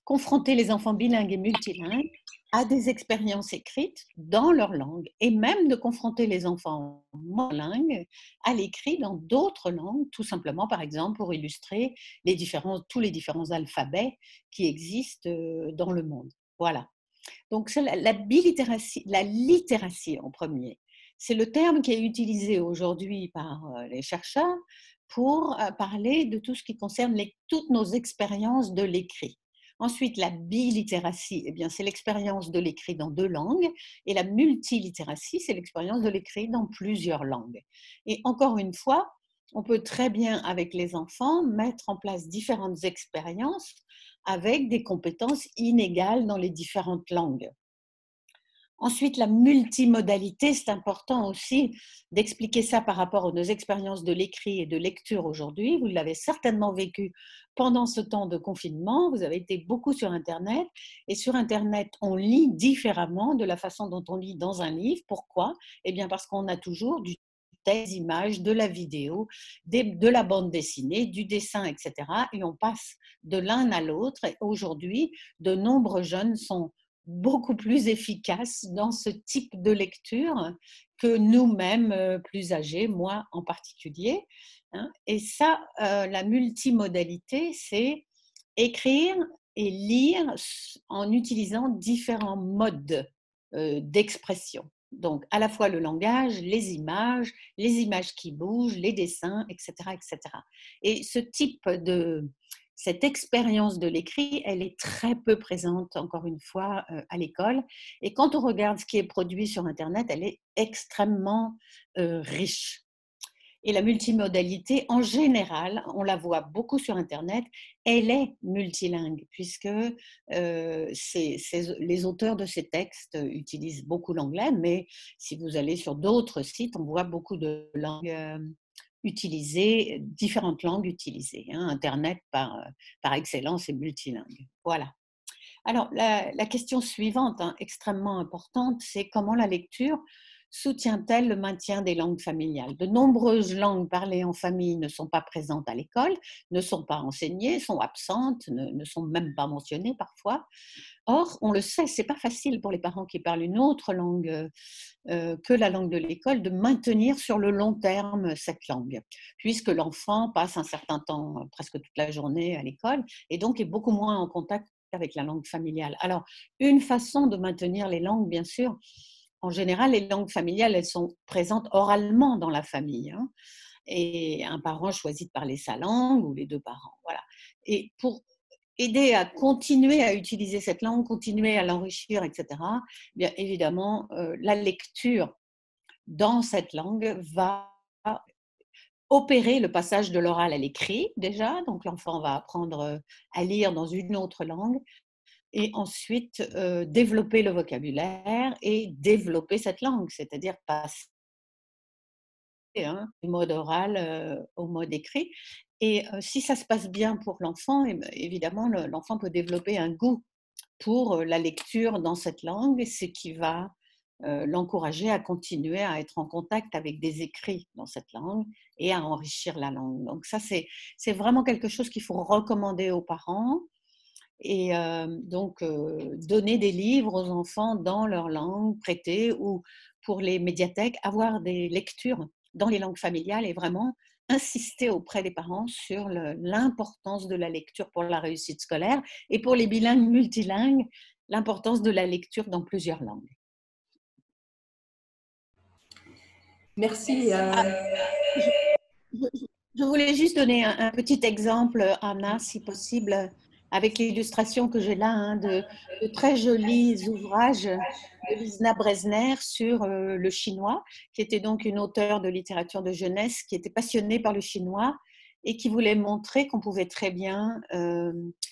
S2: confronter les enfants bilingues et multilingues à des expériences écrites dans leur langue et même de confronter les enfants monolingues à l'écrit dans d'autres langues, tout simplement, par exemple, pour illustrer tous les différents alphabets qui existent dans le monde. Voilà. Donc, la littératie en premier. C'est le terme qui est utilisé aujourd'hui par les chercheurs pour parler de tout ce qui concerne toutes nos expériences de l'écrit. Ensuite, la bilittératie, eh bien, c'est l'expérience de l'écrit dans deux langues, et la multilittératie, c'est l'expérience de l'écrit dans plusieurs langues. Et encore une fois, on peut très bien, avec les enfants, mettre en place différentes expériences avec des compétences inégales dans les différentes langues. Ensuite, la multimodalité, c'est important aussi d'expliquer ça par rapport à nos expériences de l'écrit et de lecture aujourd'hui. Vous l'avez certainement vécu pendant ce temps de confinement. Vous avez été beaucoup sur Internet. Et sur Internet, on lit différemment de la façon dont on lit dans un livre. Pourquoi? Eh bien, parce qu'on a toujours du texte, des images, de la vidéo, de la bande dessinée, du dessin, etc. Et on passe de l'un à l'autre. Et aujourd'hui, de nombreux jeunes sont beaucoup plus efficace dans ce type de lecture que nous-mêmes plus âgés, moi en particulier. Hein. Et ça, la multimodalité, c'est écrire et lire en utilisant différents modes d'expression. Donc, à la fois le langage, les images qui bougent, les dessins, etc., etc. Et cette expérience de l'écrit, elle est très peu présente, encore une fois, à l'école. Et quand on regarde ce qui est produit sur Internet, elle est extrêmement riche. Et la multimodalité, en général, on la voit beaucoup sur Internet, elle est multilingue, puisque les auteurs de ces textes utilisent beaucoup l'anglais, mais si vous allez sur d'autres sites, on voit beaucoup de langues utilisées, différentes langues utilisées. Hein. Internet, par excellence, est multilingue. Voilà. Alors, la question suivante, hein, extrêmement importante, c'est comment la lecture soutient-elle le maintien des langues familiales? De nombreuses langues parlées en famille ne sont pas présentes à l'école, ne sont pas enseignées, sont absentes, ne sont même pas mentionnées parfois. Or, on le sait, c'est pas facile pour les parents qui parlent une autre langue que la langue de l'école de maintenir sur le long terme cette langue, puisque l'enfant passe un certain temps, presque toute la journée à l'école, et donc est beaucoup moins en contact avec la langue familiale. Alors, une façon de maintenir les langues, bien sûr, en général, les langues familiales, elles sont présentes oralement dans la famille. Hein, et un parent choisit de parler sa langue ou les deux parents. Voilà. Et pour aider à continuer à utiliser cette langue, continuer à l'enrichir, etc., bien évidemment, la lecture dans cette langue va opérer le passage de l'oral à l'écrit déjà. Donc l'enfant va apprendre à lire dans une autre langue et ensuite développer le vocabulaire et développer cette langue, c'est-à-dire passer du mode oral au mode écrit. Et si ça se passe bien pour l'enfant, évidemment, l'enfant peut développer un goût pour la lecture dans cette langue, ce qui va l'encourager à continuer à être en contact avec des écrits dans cette langue et à enrichir la langue. Donc ça, c'est vraiment quelque chose qu'il faut recommander aux parents. Et donc, donner des livres aux enfants dans leur langue, prêter, ou pour les médiathèques, avoir des lectures dans les langues familiales et vraiment insister auprès des parents sur l'importance de la lecture pour la réussite scolaire et pour les bilingues multilingues, l'importance de la lecture dans plusieurs langues.
S1: Merci.
S2: Je voulais juste donner un petit exemple, Anna, si possible, avec l'illustration que j'ai là, hein, de très jolis ouvrages de Lisna Bresner sur le chinois, qui était donc une auteure de littérature de jeunesse, qui était passionnée par le chinois et qui voulait montrer qu'on pouvait très bien,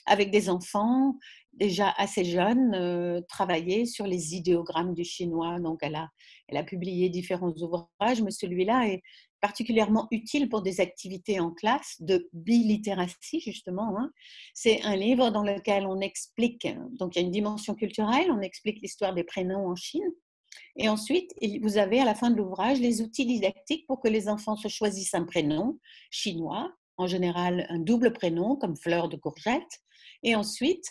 S2: avec des enfants déjà assez jeunes, travailler sur les idéogrammes du chinois. Donc, elle a publié différents ouvrages, mais celui-là est particulièrement utile pour des activités en classe de bilittératie, justement. Hein. C'est un livre dans lequel on explique, donc il y a une dimension culturelle, on explique l'histoire des prénoms en Chine. Et ensuite, vous avez à la fin de l'ouvrage les outils didactiques pour que les enfants se choisissent un prénom chinois, en général un double prénom comme fleur de courgette. Et ensuite,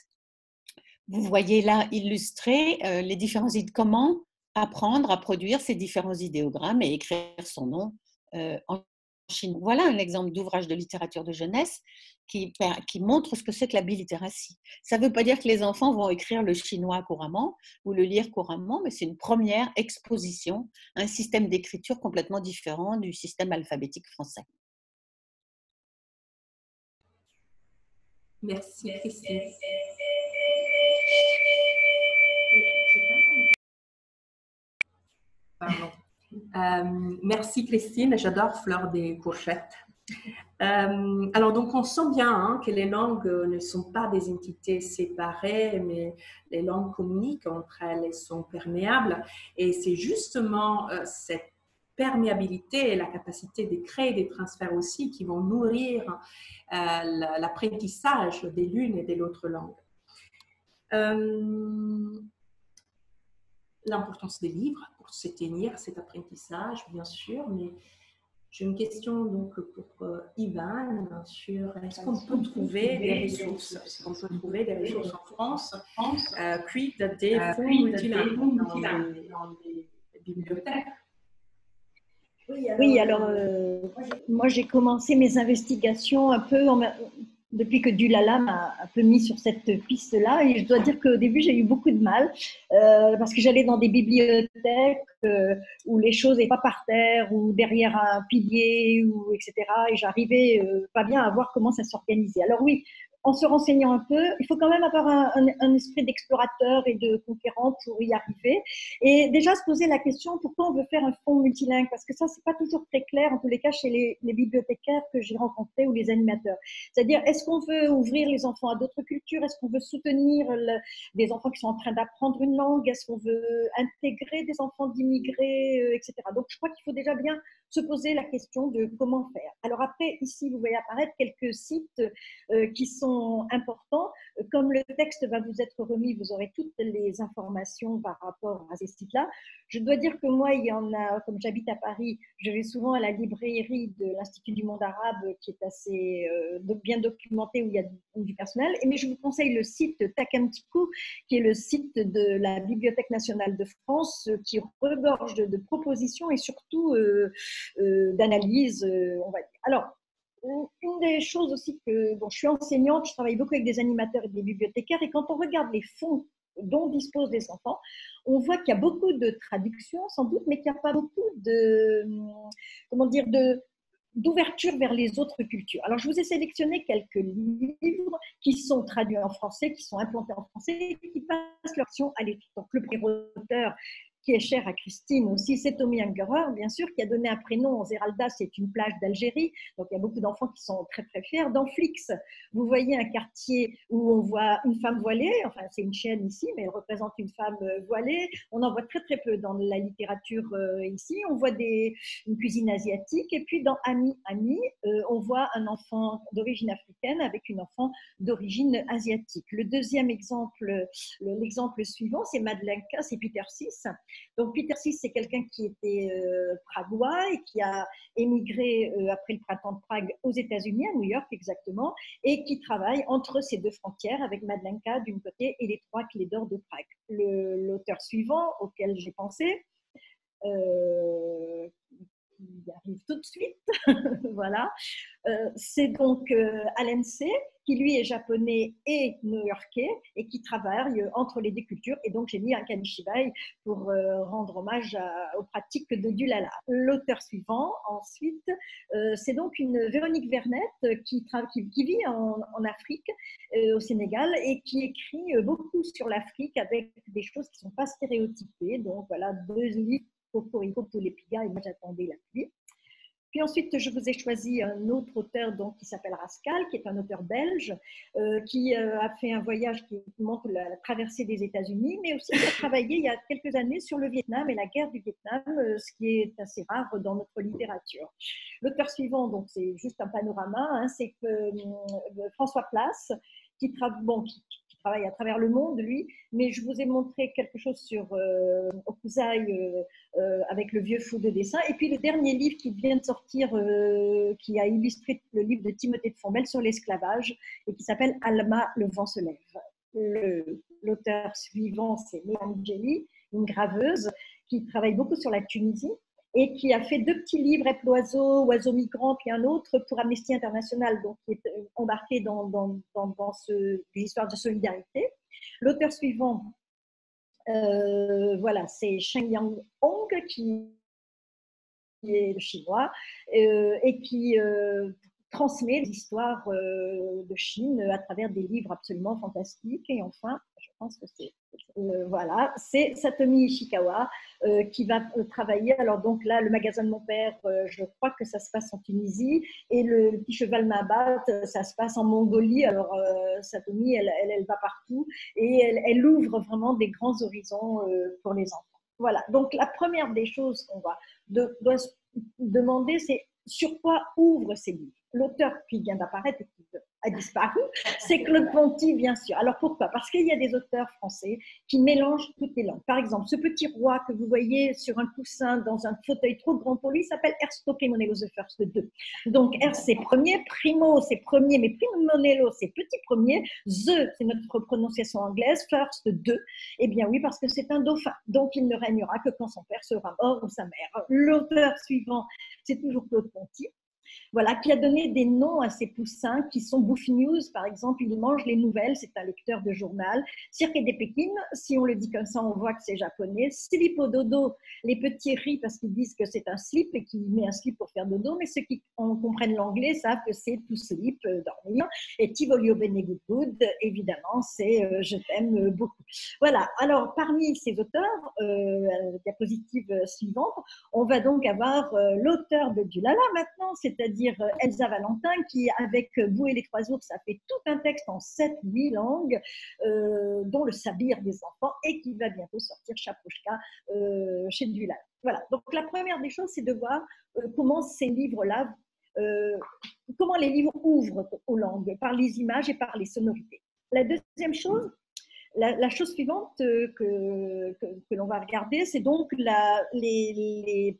S2: vous voyez là illustré les différents idées, comment apprendre à produire ces différents idéogrammes et écrire son nom en chinois. Voilà un exemple d'ouvrage de littérature de jeunesse qui montre ce que c'est que la bilittératie. Ça ne veut pas dire que les enfants vont écrire le chinois couramment ou le lire couramment, mais c'est une première exposition à un système d'écriture complètement différent du système alphabétique français.
S1: Merci, Christine. Pardon. Merci Christine, j'adore Fleur des courgettes. Alors donc on sent bien que les langues ne sont pas des entités séparées, mais les langues communiquent entre elles et sont perméables. Et c'est justement cette perméabilité et la capacité de créer des transferts aussi qui vont nourrir l'apprentissage de l'une et de l'autre langue. L'importance des livres pour soutenir cet apprentissage, bien sûr, mais j'ai une question donc pour Ivan sur est-ce qu'on peut trouver des ressources, est-ce qu'on peut trouver des ressources en France, quid des fonds multilingues dans les bibliothèques?
S3: Oui, alors moi j'ai commencé mes investigations un peu depuis que Dulala m'a un peu mis sur cette piste-là. Et je dois dire qu'au début, j'ai eu beaucoup de mal parce que j'allais dans des bibliothèques où les choses n'étaient pas par terre ou derrière un pilier, ou, etc. Et j'arrivais pas bien à voir comment ça s'organisait. Alors oui, en se renseignant un peu, il faut quand même avoir un esprit d'explorateur et de conquérant pour y arriver. Et déjà se poser la question, pourquoi on veut faire un fonds multilingue? Parce que ça, c'est pas toujours très clair, en tous les cas, chez les bibliothécaires que j'ai rencontrés ou les animateurs. C'est-à-dire, est-ce qu'on veut ouvrir les enfants à d'autres cultures? Est-ce qu'on veut soutenir des enfants qui sont en train d'apprendre une langue? Est-ce qu'on veut intégrer des enfants d'immigrés, etc. Donc, je crois qu'il faut déjà bien se poser la question de comment faire. Alors après, ici, vous voyez apparaître quelques sites qui sont importants. Comme le texte va vous être remis, vous aurez toutes les informations par rapport à ces sites-là. Je dois dire que moi, il y en a, comme j'habite à Paris, je vais souvent à la librairie de l'Institut du monde arabe, qui est assez bien documentée, où il y a du personnel. Mais je vous conseille le site Takamtiku, qui est le site de la Bibliothèque nationale de France, qui regorge de propositions et surtout d'analyses, on va dire. Alors, une des choses aussi que, bon, je suis enseignante, je travaille beaucoup avec des animateurs et des bibliothécaires, et quand on regarde les fonds dont disposent les enfants, on voit qu'il y a beaucoup de traductions, sans doute, mais qu'il n'y a pas beaucoup de, comment dire, d'ouverture vers les autres cultures. Alors, je vous ai sélectionné quelques livres qui sont traduits en français, qui sont implantés en français, qui passent leur action à l'écrit. Donc, le premier auteur qui est cher à Christine aussi, c'est Tommy Ungerer, bien sûr, qui a donné un prénom. Zeralda, c'est une plage d'Algérie, donc il y a beaucoup d'enfants qui sont très très fiers. Dans Flix, vous voyez un quartier où on voit une femme voilée, enfin c'est une chaîne ici, mais elle représente une femme voilée. On en voit très très peu dans la littérature ici. On voit une cuisine asiatique, et puis dans Ami, on voit un enfant d'origine africaine avec une enfant d'origine asiatique. Le deuxième exemple, l'exemple suivant, c'est Madlenka, c'est Peter Sis. Donc Peter Sis, c'est quelqu'un qui était pragois et qui a émigré après le printemps de Prague aux États-Unis, à New York exactement, et qui travaille entre ces deux frontières avec Madlenka d'une côté et les trois clés d'or de Prague. L'auteur suivant auquel j'ai pensé, il arrive tout de suite, voilà. C'est donc Alan C., qui lui est japonais et new-yorkais et qui travaille entre les deux cultures. Et donc j'ai mis un Kanishibai pour rendre hommage aux pratiques de Dulala. L'auteur suivant, ensuite, c'est donc une Véronique Vernette qui vit en Afrique, au Sénégal, et qui écrit beaucoup sur l'Afrique avec des choses qui ne sont pas stéréotypées. Donc voilà, 2 livres, Cocorico, Poulepiga, et moi j'attendais la pluie. Puis ensuite, je vous ai choisi un autre auteur donc, qui s'appelle Rascal, qui est un auteur belge, qui a fait un voyage qui montre la traversée des États-Unis, mais aussi qui a travaillé il y a quelques années sur le Vietnam et la guerre du Vietnam, ce qui est assez rare dans notre littérature. L'auteur suivant, donc c'est juste un panorama, hein, c'est François Place, qui travaille à travers le monde, lui, mais je vous ai montré quelque chose sur Okuzai avec le vieux fou de dessin. Et puis le dernier livre qui vient de sortir, qui a illustré le livre de Timothée de Fombelle sur l'esclavage, et qui s'appelle Alma, le vent se lève. L'auteur suivant, c'est Mélangeli, une graveuse qui travaille beaucoup sur la Tunisie, et qui a fait 2 petits livres, Ep l'oiseau, Oiseau migrant, puis un autre pour Amnesty International, donc qui est embarqué dans des histoires de solidarité. L'auteur suivant, voilà, c'est Sheng Yang Hong, qui est chinois, et qui transmet l'histoire de Chine à travers des livres absolument fantastiques. Et enfin, je pense que c'est voilà, c'est Satomi Ishikawa qui va travailler. Alors donc là, le magasin de mon père, je crois que ça se passe en Tunisie, et le petit cheval Mabat, ça se passe en Mongolie. Alors Satomi, elle va partout, et elle ouvre vraiment des grands horizons pour les enfants. Voilà, donc la première des choses qu'on doit se demander, c'est sur quoi ouvrent ces livres. L'auteur qui vient d'apparaître et qui a disparu, c'est Claude Ponty, bien sûr. Alors pourquoi? Parce qu'il y a des auteurs français qui mélangent toutes les langues. Par exemple, ce petit roi que vous voyez sur un coussin dans un fauteuil trop grand pour lui s'appelle Ernst Monello the First 2. Donc Ernst c'est premier, Primo c'est premier, mais Primo Monello c'est petit premier, The c'est notre prononciation anglaise, First 2. Eh bien oui, parce que c'est un dauphin, donc il ne régnera que quand son père sera mort ou sa mère. L'auteur suivant, c'est toujours Claude Ponty. Voilà, qui a donné des noms à ces poussins qui sont Bouffe News, par exemple, il mange les nouvelles, c'est un lecteur de journal. Cirque des Pékin, si on le dit comme ça, on voit que c'est japonais. Slip au dodo, les petits rient parce qu'ils disent que c'est un slip et qu'il met un slip pour faire dodo, mais ceux qui comprennent l'anglais savent que c'est to sleep, dormir. Et Ti voglio bene good good, évidemment, c'est je t'aime beaucoup. Voilà, alors parmi ces auteurs, diapositive suivante, on va donc avoir l'auteur de Dulala maintenant, c'est-à-dire Elsa Valentin, qui, avec Bou et les trois ours, a fait tout un texte en 7-8 langues, dont le sabir des enfants, et qui va bientôt sortir Chapochka chez Dulala. Voilà, donc la première des choses, c'est de voir comment ces livres-là, comment les livres ouvrent aux langues, par les images et par les sonorités. La deuxième chose, la chose suivante que l'on va regarder, c'est donc les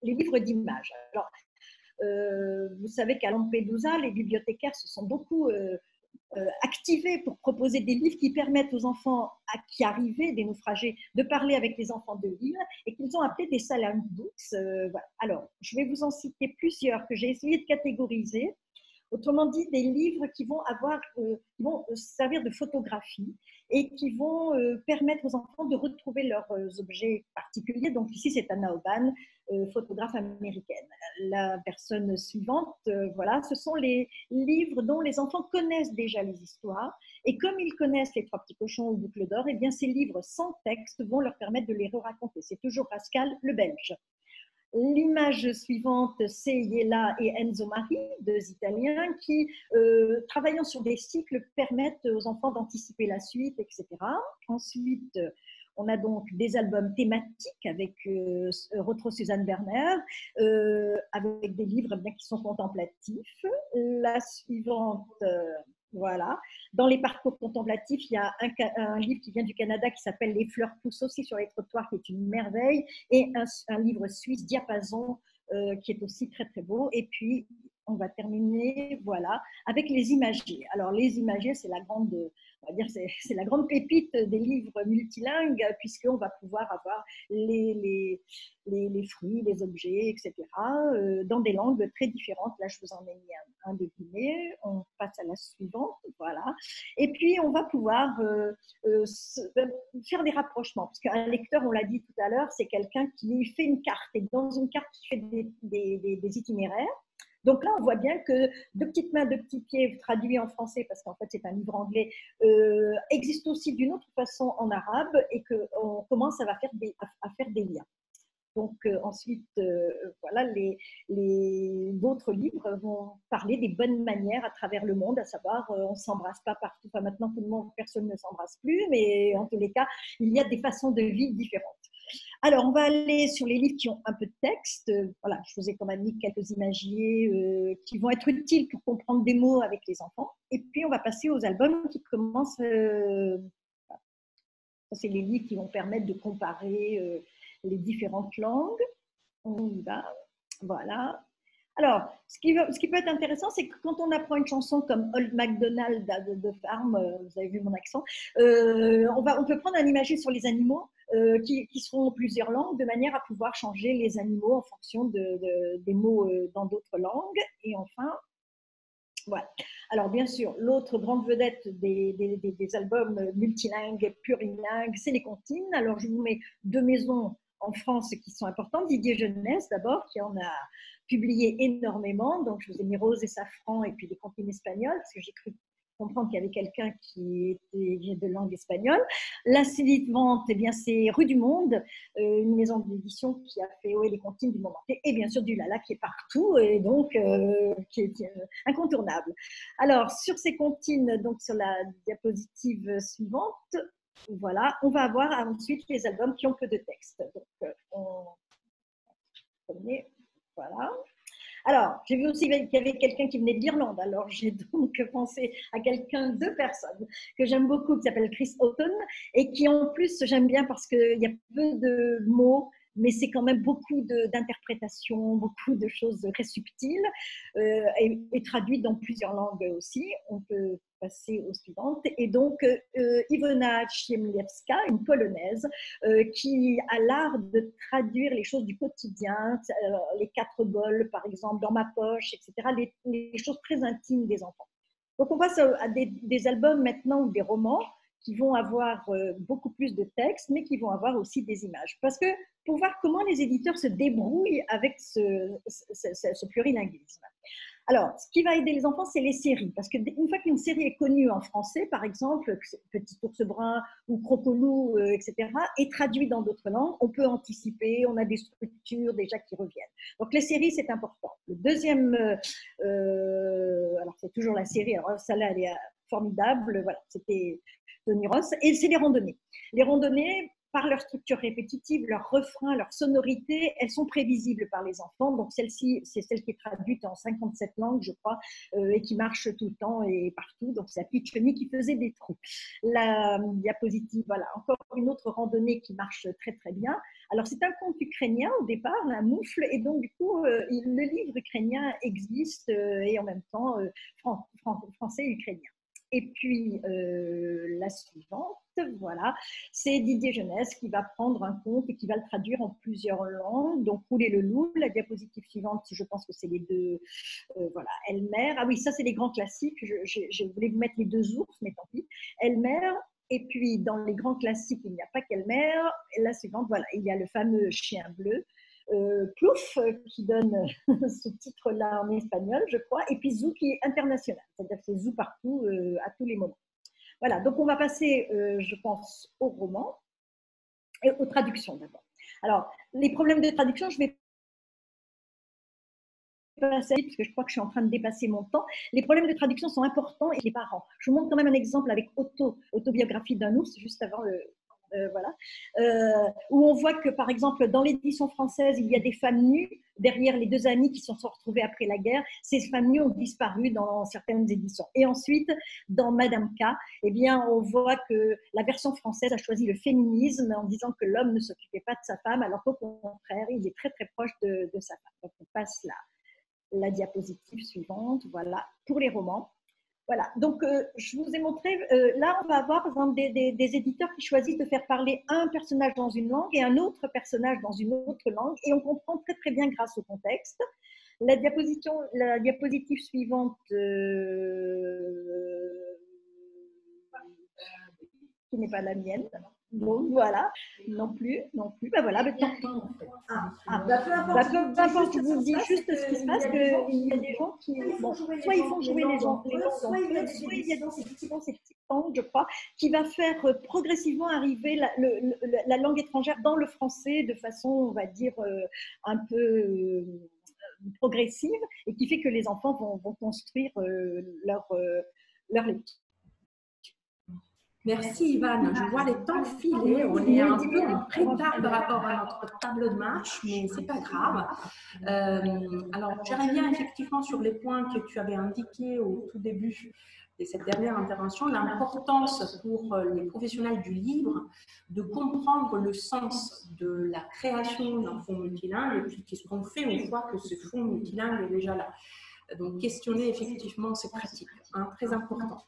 S3: livres d'images. Alors, vous savez qu'à Lampedusa, les bibliothécaires se sont beaucoup activés pour proposer des livres qui permettent aux enfants qui arrivaient, des naufragés, de parler avec les enfants de l'île et qu'ils ont appelé des Salam Books. Voilà. Alors, je vais vous en citer plusieurs que j'ai essayé de catégoriser. Autrement dit, des livres qui vont servir de photographie et qui vont permettre aux enfants de retrouver leurs objets particuliers. Donc ici, c'est Anna Oban, photographe américaine. La personne suivante, voilà, ce sont les livres dont les enfants connaissent déjà les histoires. Et comme ils connaissent Les Trois Petits Cochons ou Boucle d'Or, eh bien, ces livres sans texte vont leur permettre de les re-raconter. C'est toujours Pascal le Belge. L'image suivante, c'est Yela et Enzo Mari, deux Italiens, qui, travaillant sur des cycles, permettent aux enfants d'anticiper la suite, etc. Ensuite, on a donc des albums thématiques avec Rotro Suzanne Werner, avec des livres bien qui sont contemplatifs. La suivante, voilà. Dans les parcours contemplatifs, il y a un livre qui vient du Canada qui s'appelle Les fleurs poussent aussi sur les trottoirs, qui est une merveille, et un livre suisse, Diapason, qui est aussi très très beau. Et puis, on va terminer, voilà, avec les imagiers. Alors, les imagiers, c'est la grande, on va dire, c'est la grande pépite des livres multilingues, puisqu'on va pouvoir avoir les fruits, les objets, etc., dans des langues très différentes. Là, je vous en ai mis un de guillemets. On passe à la suivante, voilà. Et puis, on va pouvoir faire des rapprochements, parce qu'un lecteur, on l'a dit tout à l'heure, c'est quelqu'un qui fait une carte, et dans une carte, qui fait des itinéraires. Donc là, on voit bien que De petites mains, de petits pieds, traduit en français, parce qu'en fait, c'est un livre anglais, existe aussi d'une autre façon en arabe, et qu'on commence à faire des liens. Donc ensuite, voilà, d'autres livres vont parler des bonnes manières à travers le monde, à savoir, on ne s'embrasse pas partout. Enfin, maintenant, personne ne s'embrasse plus, mais en tous les cas, il y a des façons de vivre différentes. Alors, on va aller sur les livres qui ont un peu de texte. Voilà, je vous ai quand même mis quelques imagiers qui vont être utiles pour comprendre des mots avec les enfants. Et puis, on va passer aux albums qui commencent. C'est les livres qui vont permettre de comparer les différentes langues. On y va. Voilà. Alors, ce qui peut être intéressant, c'est que quand on apprend une chanson comme Old MacDonald de Farm, vous avez vu mon accent, on peut prendre un imagier sur les animaux qui seront en plusieurs langues, de manière à pouvoir changer les animaux en fonction des mots dans d'autres langues. Et enfin, voilà. Alors, bien sûr, l'autre grande vedette des albums multilingues, plurilingues, c'est les comptines. Alors, je vous mets deux maisons en France qui sont importantes. Didier Jeunesse, d'abord, qui en a publié énormément. Donc, je vous ai mis Rose et Safran et puis les comptines espagnoles, parce que j'ai cru comprendre qu'il y avait quelqu'un qui était de langue espagnole. La suivante, eh bien, c'est Rue du Monde, une maison d'édition qui a fait les comptines du moment T, et bien sûr Dulala qui est partout et donc qui est incontournable. Alors, sur ces comptines, donc sur la diapositive suivante, voilà, on va avoir ensuite les albums qui ont peu de texte. Donc, voilà. Alors, j'ai vu aussi qu'il y avait quelqu'un qui venait d'Irlande. Alors, j'ai donc pensé à deux personnes que j'aime beaucoup, qui s'appelle Chris Houghton, et qui en plus, j'aime bien parce qu'il y a peu de mots, mais c'est quand même beaucoup d'interprétations, beaucoup de choses très subtiles et traduites dans plusieurs langues aussi. On peut passer aux suivantes. Et donc, Iwona Ciemliewska, une Polonaise, qui a l'art de traduire les choses du quotidien, les 4 bols, par exemple, dans ma poche, etc., les choses très intimes des enfants. Donc, on passe à des albums maintenant ou des romans qui vont avoir beaucoup plus de textes, mais qui vont avoir aussi des images. Parce que pour voir comment les éditeurs se débrouillent avec ce plurilinguisme. Alors, ce qui va aider les enfants, c'est les séries. Parce qu'une fois qu'une série est connue en français, par exemple, Petit ours brun ou Crocolou, etc., et traduite dans d'autres langues, on peut anticiper, on a des structures déjà qui reviennent. Donc, les séries, c'est important. Le deuxième, alors c'est toujours la série, alors celle-là, elle est formidable, voilà, c'était Tony Ross, et c'est les randonnées. Les randonnées, par leur structure répétitive, leur refrain, leur sonorité, elles sont prévisibles par les enfants. Donc celle-ci, c'est celle qui est traduite en 57 langues, je crois, et qui marche tout le temps et partout. Donc c'est la petite chenille qui faisait des trous. La diapositive, voilà, encore une autre randonnée qui marche très très bien. Alors c'est un conte ukrainien au départ, un moufle, et donc du coup, le livre ukrainien existe et en même temps français et ukrainien. Et puis, la suivante, voilà, c'est Didier Jeunesse qui va prendre un conte et qui va le traduire en plusieurs langues. Donc, Rouler le loup, la diapositive suivante, je pense que c'est les deux, voilà, Elmer. Ah oui, ça, c'est les grands classiques. Je voulais vous mettre les 2 ours, mais tant pis. Elmer. Et puis, dans les grands classiques, il n'y a pas qu'Elmer. La suivante, voilà, il y a le fameux chien bleu. Plouf, qui donne ce titre-là en espagnol, je crois, et puis Zou qui est international, c'est-à-dire que c'est Zou partout, à tous les moments. Voilà, donc on va passer, je pense, au roman et aux traductions d'abord. Alors, les problèmes de traduction, je vais passer parce que je crois que je suis en train de dépasser mon temps. Les problèmes de traduction sont importants et les parents. Je vous montre quand même un exemple avec Autobiographie d'un ours, juste avant le... voilà, où on voit que par exemple dans l'édition française il y a des femmes nues derrière les 2 amis qui se sont retrouvés après la guerre. Ces femmes nues ont disparu dans certaines éditions. Et ensuite dans Madame K, eh bien on voit que la version française a choisi le féminisme en disant que l'homme ne s'occupait pas de sa femme, alors qu'au contraire il est très très proche de sa femme. Donc on passe la diapositive suivante, voilà, pour les romans. Voilà, donc je vous ai montré, là on va avoir par exemple des éditeurs qui choisissent de faire parler un personnage dans une langue et un autre personnage dans une autre langue, et on comprend très très bien grâce au contexte. La diapositive suivante, qui n'est pas la mienne. Donc voilà, non plus. Ben voilà, ben, peu importe, je vous dis juste ce qui se passe, qu'il y a des gens qui, bon, soit ils font jouer les gens, soit il y a effectivement ces petits temps, je crois, qui va faire progressivement arriver la langue étrangère dans le français de façon, on va dire, un peu progressive, et qui fait que les enfants vont construire leur lecture.
S1: Merci Ivan, je vois les temps filer, on est un peu en retard par rapport à notre tableau de marche, mais c'est pas grave. Alors je reviens effectivement sur les points que tu avais indiqués au tout début de cette dernière intervention, l'importance pour les professionnels du livre de comprendre le sens de la création d'un fonds multilingue et puis qu'est-ce qu'on fait une fois que ce fonds multilingue est déjà là. Donc questionner effectivement ces pratiques, hein, très important.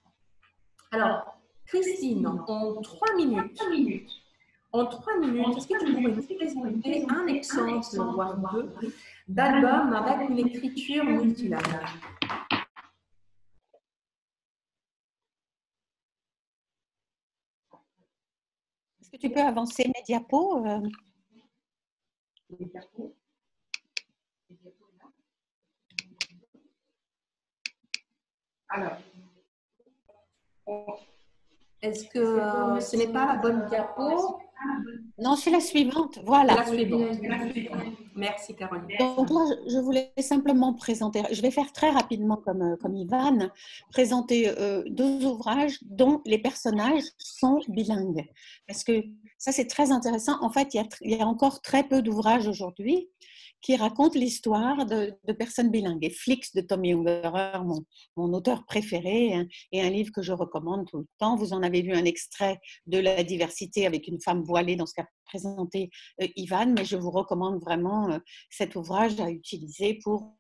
S1: Alors, Christine, en 3 minutes, est-ce que tu pourrais nous présenter un exemple, voire 2, d'album avec une écriture multilingue?
S2: Est-ce que tu peux avancer mes diapos
S1: Alors, est-ce que ce n'est pas la bonne diapo?
S2: Non, c'est la suivante. Voilà.
S1: La suivante. Merci, Caroline.
S2: Donc là, je voulais simplement présenter, je vais faire très rapidement comme Ivan, présenter 2 ouvrages dont les personnages sont bilingues. Parce que ça, c'est très intéressant. En fait, il y a encore très peu d'ouvrages aujourd'hui qui raconte l'histoire de personnes bilingues. Et Flix de Tommy Ungerer, mon auteur préféré, hein, et un livre que je recommande tout le temps. Vous en avez vu un extrait de La diversité avec une femme voilée dans ce qu'a présenté Ivan, mais je vous recommande vraiment cet ouvrage à utiliser pour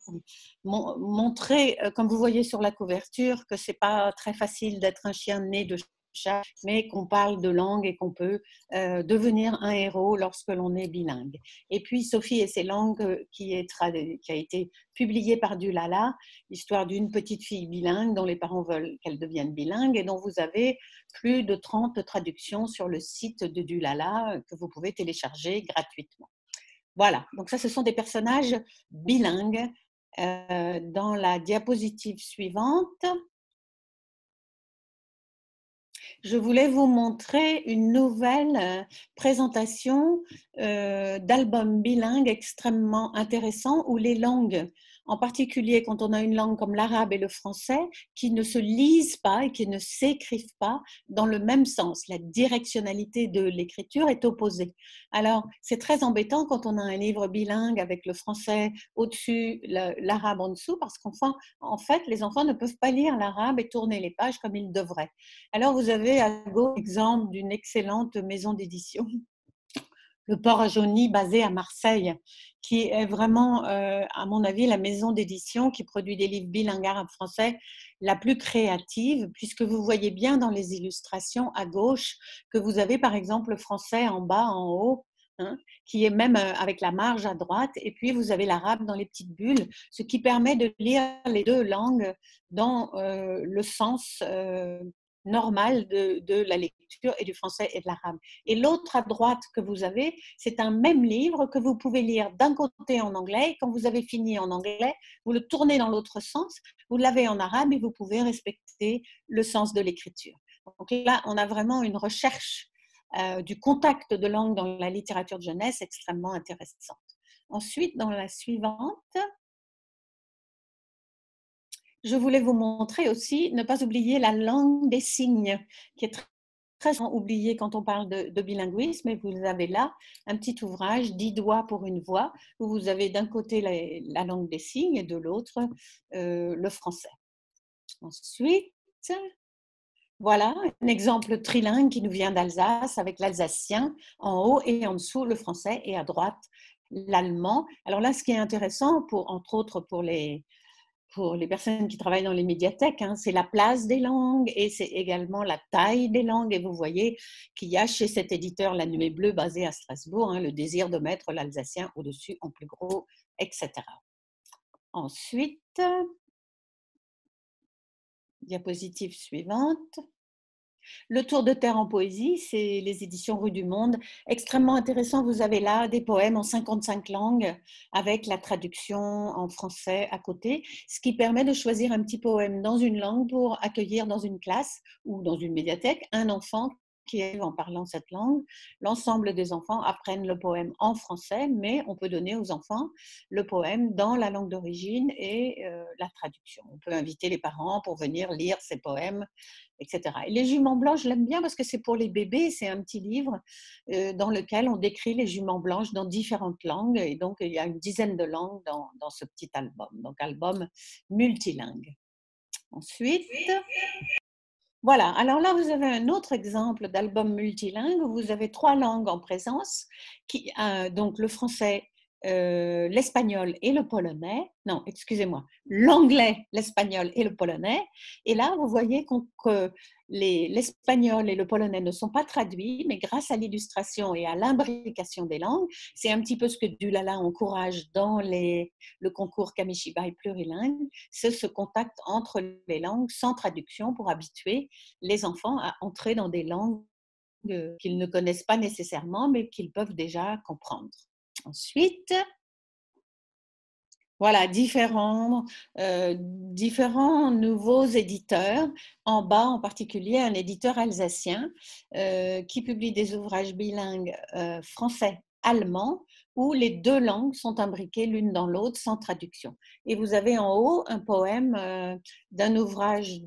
S2: montrer, comme vous voyez sur la couverture, que c'est pas très facile d'être un chien né de chat, mais qu'on parle de langue et qu'on peut devenir un héros lorsque l'on est bilingue. Et puis Sophie et ses langues, qui a été publiée par Dulala, l'histoire d'une petite fille bilingue dont les parents veulent qu'elle devienne bilingue et dont vous avez plus de 30 traductions sur le site de Dulala que vous pouvez télécharger gratuitement. Voilà, donc ça, ce sont des personnages bilingues. Dans la diapositive suivante, je voulais vous montrer une nouvelle présentation d'albums bilingues extrêmement intéressants où les langues, en particulier quand on a une langue comme l'arabe et le français, qui ne se lisent pas et qui ne s'écrivent pas dans le même sens. La directionnalité de l'écriture est opposée. Alors, c'est très embêtant quand on a un livre bilingue avec le français au-dessus, l'arabe en dessous, parce qu'enfin, en fait, les enfants ne peuvent pas lire l'arabe et tourner les pages comme ils devraient. Alors, vous avez à gauche l'exemple d'une excellente maison d'édition, Le Port à Jauny, basée à Marseille, qui est vraiment, à mon avis, la maison d'édition qui produit des livres bilingues arabe-français la plus créative, puisque vous voyez bien dans les illustrations à gauche que vous avez par exemple le français en bas, en haut, hein, qui est même avec la marge à droite, et puis vous avez l'arabe dans les petites bulles, ce qui permet de lire les deux langues dans le sens normal de la lecture et du français et de l'arabe. Et l'autre à droite que vous avez, c'est un même livre que vous pouvez lire d'un côté en anglais, et quand vous avez fini en anglais, vous le tournez dans l'autre sens, vous l'avez en arabe et vous pouvez respecter le sens de l'écriture. Donc là, on a vraiment une recherche du contact de langue dans la littérature de jeunesse extrêmement intéressante. Ensuite, dans la suivante, je voulais vous montrer aussi, ne pas oublier la langue des signes, qui est très oubliée quand on parle de bilinguisme. Et vous avez là un petit ouvrage, 10 doigts pour une voix, où vous avez d'un côté la langue des signes et de l'autre le français. Ensuite, voilà un exemple trilingue qui nous vient d'Alsace avec l'alsacien en haut et en dessous le français et à droite l'allemand. Alors là, ce qui est intéressant, entre autres pour les personnes qui travaillent dans les médiathèques, hein, c'est la place des langues et c'est également la taille des langues. Et vous voyez qu'il y a chez cet éditeur La Nuée Bleue, basé à Strasbourg, hein, le désir de mettre l'alsacien au-dessus en plus gros, etc. Ensuite, diapositive suivante. Le tour de terre en poésie, c'est les éditions Rue du Monde. Extrêmement intéressant, vous avez là des poèmes en 55 langues avec la traduction en français à côté, ce qui permet de choisir un petit poème dans une langue pour accueillir dans une classe ou dans une médiathèque un enfant qui arrive en parlant cette langue. L'ensemble des enfants apprennent le poème en français, mais on peut donner aux enfants le poème dans la langue d'origine et la traduction. On peut inviter les parents pour venir lire ces poèmes, etc. Et les juments blancs, je l'aime bien parce que c'est pour les bébés, c'est un petit livre dans lequel on décrit les juments blanches dans différentes langues, et donc il y a une dizaine de langues dans ce petit album, donc album multilingue. Ensuite, voilà, alors là vous avez un autre exemple d'album multilingue où vous avez 3 langues en présence, donc le français, l'espagnol et le polonais, non, excusez-moi, l'anglais, l'espagnol et le polonais. Et là, vous voyez que l'espagnol et le polonais ne sont pas traduits, mais grâce à l'illustration et à l'imbrication des langues, c'est un petit peu ce que Dulala encourage dans le concours Kamishibai plurilingue, c'est ce contact entre les langues sans traduction pour habituer les enfants à entrer dans des langues qu'ils ne connaissent pas nécessairement, mais qu'ils peuvent déjà comprendre. Ensuite, voilà, différents nouveaux éditeurs. En bas, en particulier, un éditeur alsacien qui publie des ouvrages bilingues français-allemand où les 2 langues sont imbriquées l'une dans l'autre sans traduction. Et vous avez en haut un poème d'un ouvrage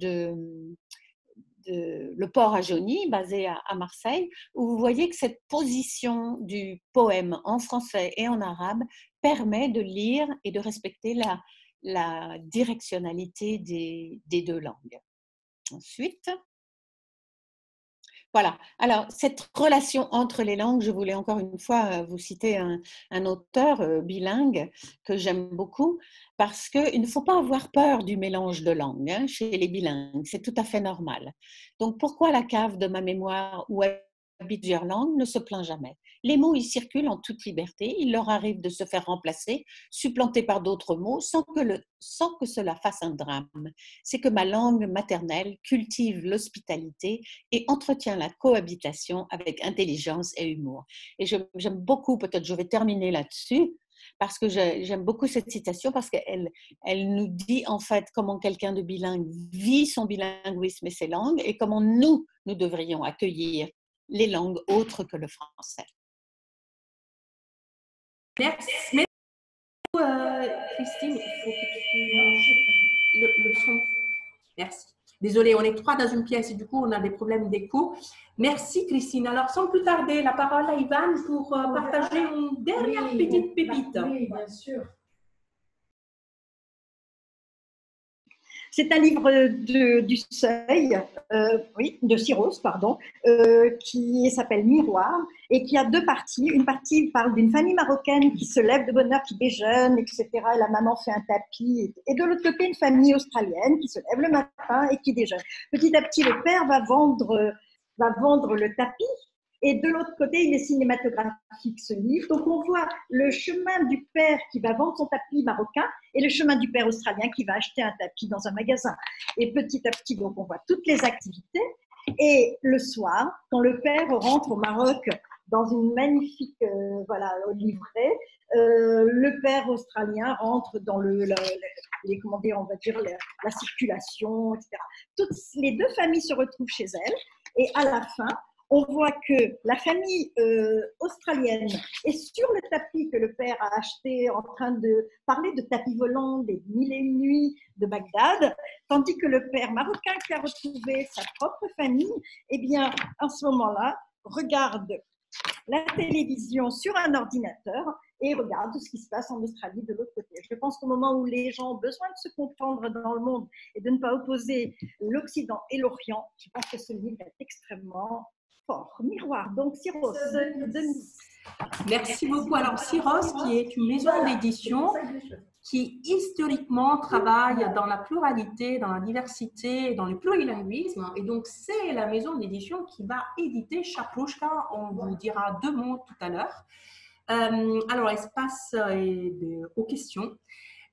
S2: le port à Jauny, basé à Marseille, où vous voyez que cette position du poème en français et en arabe permet de lire et de respecter la directionnalité des deux langues. Ensuite, voilà. Alors, cette relation entre les langues, je voulais encore une fois vous citer un auteur bilingue que j'aime beaucoup, parce qu'il ne faut pas avoir peur du mélange de langues hein, chez les bilingues, c'est tout à fait normal. Donc, pourquoi la cave de ma mémoire où habite plusieurs langues ne se plaint jamais? Les mots y circulent en toute liberté, il leur arrive de se faire remplacer, supplanter par d'autres mots, sans que cela fasse un drame. C'est que ma langue maternelle cultive l'hospitalité et entretient la cohabitation avec intelligence et humour. Et j'aime beaucoup, peut-être je vais terminer là-dessus, parce que j'aime beaucoup cette citation, parce qu'elle nous dit en fait comment quelqu'un de bilingue vit son bilinguisme et ses langues, et comment nous devrions accueillir les langues autres que le français.
S1: Merci. Christine, il faut que tu... le son. Merci. Désolée, on est trois dans une pièce et du coup, on a des problèmes d'écho. Merci, Christine. Alors, sans plus tarder, la parole à Ivan pour partager une dernière petite pépite.
S3: Oui, bien sûr. C'est un livre du Seuil, de Syros, pardon, qui s'appelle Miroir et qui a deux parties. Une partie parle d'une famille marocaine qui se lève de bonne heure, qui déjeune, etc. Et la maman fait un tapis. Et de l'autre côté, une famille australienne qui se lève le matin et qui déjeune. Petit à petit, le père va vendre le tapis. Et de l'autre côté, il est cinématographique, ce livre. Donc, on voit le chemin du père qui va vendre son tapis marocain et le chemin du père australien qui va acheter un tapis dans un magasin. Et petit à petit, donc, on voit toutes les activités. Et le soir, quand le père rentre au Maroc dans une magnifique livrée, le père australien rentre dans comment dire, on va dire, la circulation, etc. Toutes les deux familles se retrouvent chez elles. Et à la fin, on voit que la famille australienne est sur le tapis que le père a acheté en train de parler de tapis volants, des 1001 nuits de Bagdad, tandis que le père marocain qui a retrouvé sa propre famille, eh bien, à ce moment-là, regarde la télévision sur un ordinateur et regarde ce qui se passe en Australie de l'autre côté. Je pense qu'au moment où les gens ont besoin de se comprendre dans le monde et de ne pas opposer l'Occident et l'Orient, je pense que ce livre est extrêmement fort. Miroir, donc Syros.
S1: Merci beaucoup. Alors, Syros, qui est une maison d'édition qui historiquement travaille dans la pluralité, dans la diversité, dans le plurilinguisme. Et donc, c'est la maison d'édition qui va éditer Chaprouchka. On vous dira deux mots tout à l'heure. Alors, espace aux questions.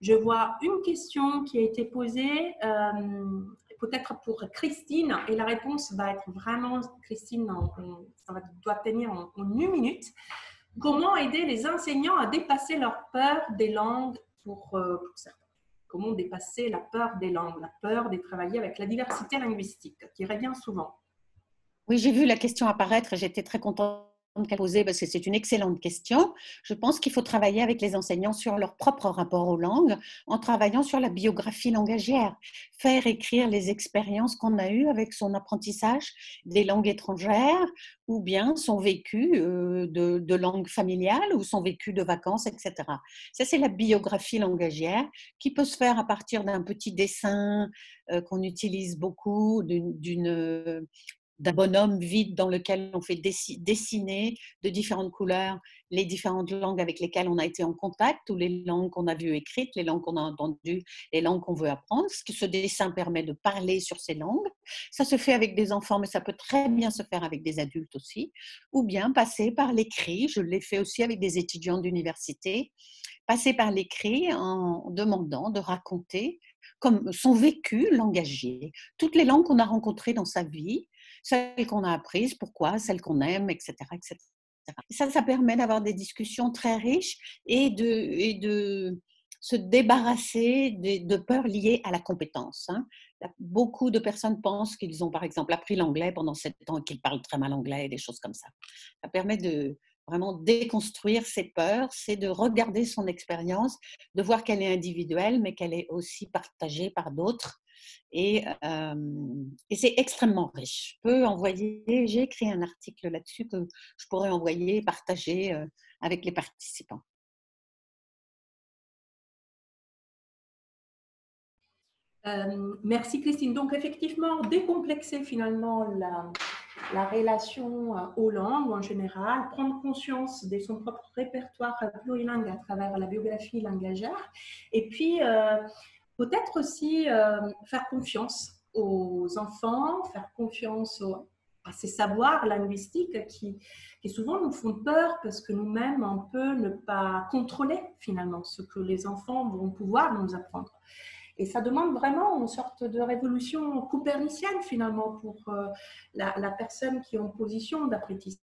S1: Je vois une question qui a été posée, peut-être pour Christine, et la réponse va être vraiment, Christine, doit tenir en 1 minute. Comment aider les enseignants à dépasser leur peur des langues pour certains? Comment dépasser la peur des langues, la peur de travailler avec la diversité linguistique, qui revient souvent?
S2: Oui, j'ai vu la question apparaître et j'étais très contente qu'elle posait parce que c'est une excellente question. Je pense qu'il faut travailler avec les enseignants sur leur propre rapport aux langues en travaillant sur la biographie langagière, faire écrire les expériences qu'on a eues avec son apprentissage des langues étrangères ou bien son vécu de langue familiale ou son vécu de vacances, etc. Ça, c'est la biographie langagière qui peut se faire à partir d'un petit dessin qu'on utilise beaucoup, d'un bonhomme vide dans lequel on fait dessiner de différentes couleurs les différentes langues avec lesquelles on a été en contact, ou les langues qu'on a vues écrites, les langues qu'on a entendues, les langues qu'on veut apprendre. Ce dessin permet de parler sur ces langues. Ça se fait avec des enfants, mais ça peut très bien se faire avec des adultes aussi. Ou bien passer par l'écrit. Je l'ai fait aussi avec des étudiants d'université. Passer par l'écrit en demandant de raconter comme son vécu langagier, toutes les langues qu'on a rencontrées dans sa vie, celles qu'on a apprises, pourquoi, celles qu'on aime, etc., etc. Ça permet d'avoir des discussions très riches et de se débarrasser de peurs liées à la compétence. Beaucoup de personnes pensent qu'ils ont, par exemple, appris l'anglais pendant 7 ans et qu'ils parlent très mal anglais, des choses comme ça. Ça permet de vraiment déconstruire ses peurs, c'est de regarder son expérience, de voir qu'elle est individuelle, mais qu'elle est aussi partagée par d'autres et c'est extrêmement riche. Je peux envoyer, j'ai écrit un article là-dessus que je pourrais envoyer, partager avec les participants.
S1: Merci Christine. Donc effectivement, décomplexer finalement la relation aux langues en général, prendre conscience de son propre répertoire plurilingue à travers la biographie langagère, et puis peut-être aussi faire confiance aux enfants, faire confiance à ces savoirs linguistiques qui souvent nous font peur parce que nous-mêmes, on peut ne pas contrôler finalement ce que les enfants vont pouvoir nous apprendre. Et ça demande vraiment une sorte de révolution copernicienne finalement pour la personne qui est en position d'apprentissage,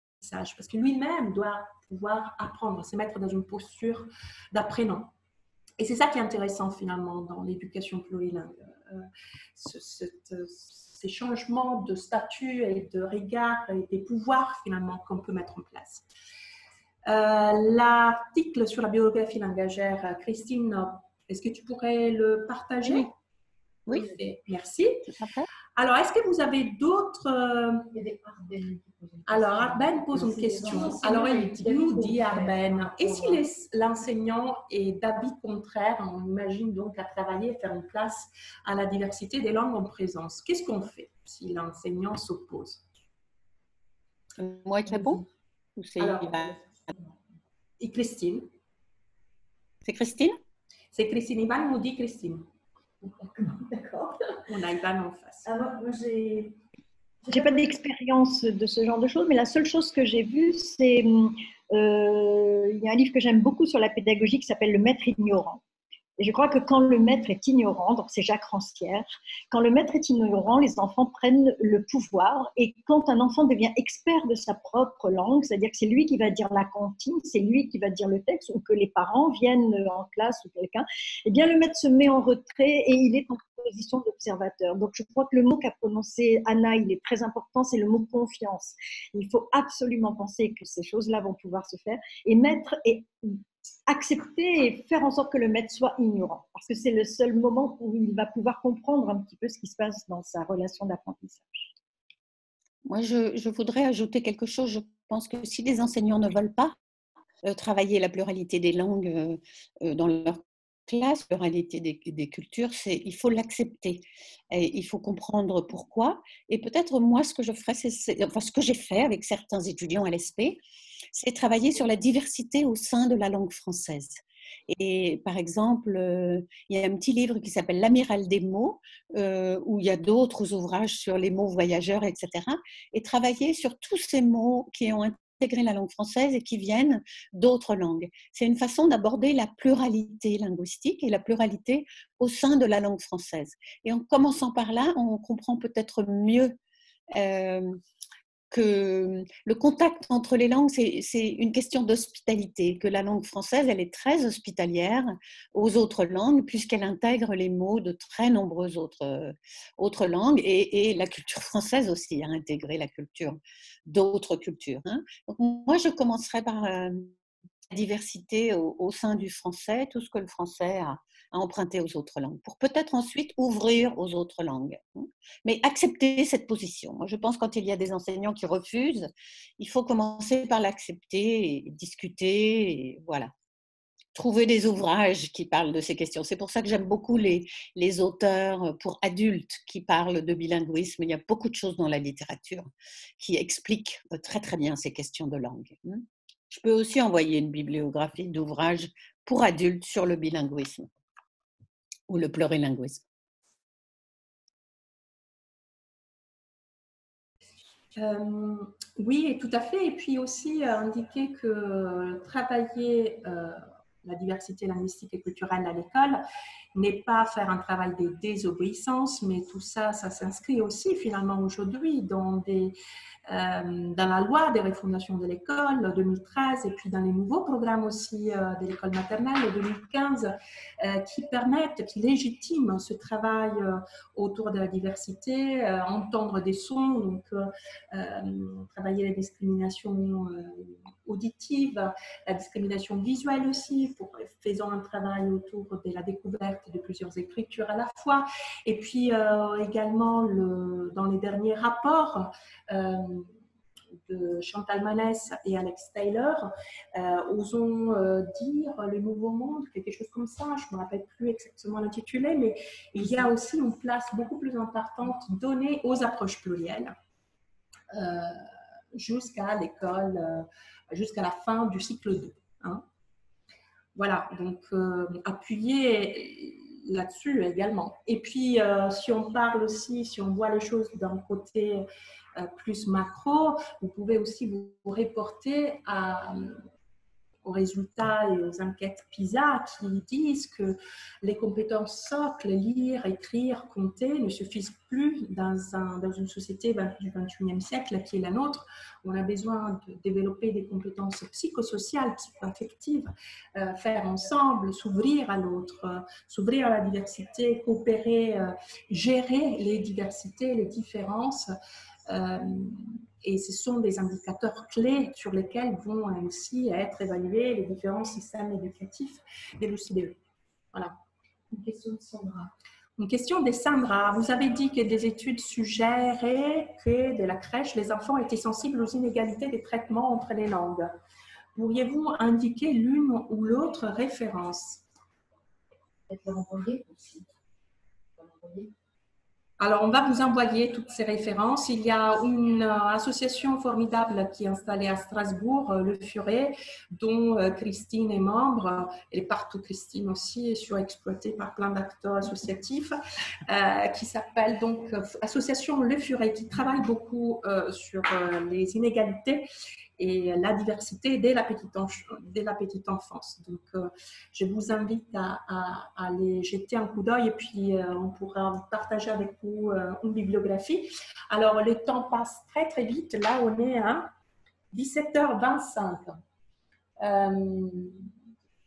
S1: parce que lui-même doit pouvoir apprendre, se mettre dans une posture d'apprenant. Et c'est ça qui est intéressant finalement dans l'éducation plurilingue, ces changements de statut et de regard et des pouvoirs finalement qu'on peut mettre en place. L'article sur la biographie langagère, Christine, est-ce que tu pourrais le partager?
S2: Oui.
S1: Merci. Alors, est-ce que vous avez d'autres... Alors, Arben pose une question. Alors, il nous dit, Arben, et si l'enseignant est d'avis contraire, on imagine donc à travailler, faire une place à la diversité des langues en présence, qu'est-ce qu'on fait si l'enseignant s'oppose?
S2: Moi qui réponds? Ou c'est
S1: et Christine?
S2: C'est Christine?
S1: C'est Christine. Ivan nous dit Christine.
S3: D'accord.
S1: On a Ivan en face.
S3: Alors, moi, j'ai pas d'expérience de ce genre de choses, mais la seule chose que j'ai vue, c'est il y a un livre que j'aime beaucoup sur la pédagogie qui s'appelle Le Maître ignorant. Et je crois que quand le maître est ignorant, donc c'est Jacques Rancière, quand le maître est ignorant, les enfants prennent le pouvoir. Et quand un enfant devient expert de sa propre langue, c'est-à-dire que c'est lui qui va dire la comptine, c'est lui qui va dire le texte, ou que les parents viennent en classe ou quelqu'un, eh bien le maître se met en retrait et il est en position d'observateur. Donc je crois que le mot qu'a prononcé Anna, il est très important, c'est le mot confiance. Il faut absolument penser que ces choses-là vont pouvoir se faire. Et maître est accepter et faire en sorte que le maître soit ignorant, parce que c'est le seul moment où il va pouvoir comprendre un petit peu ce qui se passe dans sa relation d'apprentissage.
S2: Moi, je voudrais ajouter quelque chose. Je pense que si les enseignants ne veulent pas travailler la pluralité des langues dans leur classe, la pluralité des cultures, il faut l'accepter. Il faut comprendre pourquoi. Et peut-être moi, ce que je ferais, enfin, ce que j'ai fait avec certains étudiants à l'ESP, c'est travailler sur la diversité au sein de la langue française. Et par exemple, il y a un petit livre qui s'appelle L'Amiral des mots, où il y a d'autres ouvrages sur les mots voyageurs, etc. Et travailler sur tous ces mots qui ont intégré la langue française et qui viennent d'autres langues. C'est une façon d'aborder la pluralité linguistique et la pluralité au sein de la langue française. Et en commençant par là, on comprend peut-être mieux que le contact entre les langues, c'est une question d'hospitalité, que la langue française, elle est très hospitalière aux autres langues, puisqu'elle intègre les mots de très nombreuses autres langues, et la culture française aussi a intégré la culture d'autres cultures. Hein. Donc, moi, je commencerai par la diversité au sein du français, tout ce que le français a emprunté aux autres langues, pour peut-être ensuite ouvrir aux autres langues. Mais accepter cette position. Moi, je pense que quand il y a des enseignants qui refusent, il faut commencer par l'accepter et discuter, et voilà. Trouver des ouvrages qui parlent de ces questions. C'est pour ça que j'aime beaucoup les auteurs pour adultes qui parlent de bilinguisme. Il y a beaucoup de choses dans la littérature qui expliquent très très bien ces questions de langue. Je peux aussi envoyer une bibliographie d'ouvrages pour adultes sur le bilinguisme ou le plurilinguisme.
S1: Oui, tout à fait. Et puis aussi indiquer que travailler la diversité linguistique et culturelle à l'école n'est pas faire un travail de désobéissance, mais tout ça, ça s'inscrit aussi finalement aujourd'hui dans la loi de refondation de l'école 2013 et puis dans les nouveaux programmes aussi de l'école maternelle 2015 qui permettent, qui légitiment ce travail autour de la diversité, entendre des sons, donc travailler la discrimination auditive, la discrimination visuelle aussi, faisant un travail autour de la découverte découverte de plusieurs écritures à la fois. Et puis également, dans les derniers rapports de Chantal Manès et Alex Taylor, osons dire le nouveau monde, quelque chose comme ça, je ne me rappelle plus exactement l'intitulé, mais il y a aussi une place beaucoup plus importante donnée aux approches plurielles jusqu'à l'école, jusqu'à la fin du cycle 2. Hein. Voilà, donc appuyer là-dessus également. Et puis, si on parle aussi, si on voit les choses d'un côté plus macro, vous pouvez aussi vous reporter aux résultats et aux enquêtes PISA qui disent que les compétences socles, lire, écrire, compter, ne suffisent plus dans une société du XXIe siècle qui est la nôtre. On a besoin de développer des compétences psychosociales, psychoaffectives, faire ensemble, s'ouvrir à l'autre, s'ouvrir à la diversité, coopérer, gérer les diversités, les différences. Et ce sont des indicateurs clés sur lesquels vont aussi être évalués les différents systèmes éducatifs de l'OCDE. Voilà.
S4: Une question de Sandra.
S1: Une question de Sandra. Vous avez dit que des études suggéraient que dès la crèche, les enfants étaient sensibles aux inégalités de traitement entre les langues. Pourriez-vous indiquer l'une ou l'autre référence?
S4: Peut-être le renvoyer aussi.
S1: Alors, on va vous envoyer toutes ces références. Il y a une association formidable qui est installée à Strasbourg, Le Furet, dont Christine est membre. Elle est partout, Christine aussi, est surexploitée par plein d'acteurs associatifs, qui s'appelle donc Association Le Furet, qui travaille beaucoup sur les inégalités et la diversité dès la petite enfance. Donc, je vous invite à aller jeter un coup d'œil et puis on pourra partager avec vous une bibliographie. Alors, le temps passe très, très vite. Là, on est à 17h25.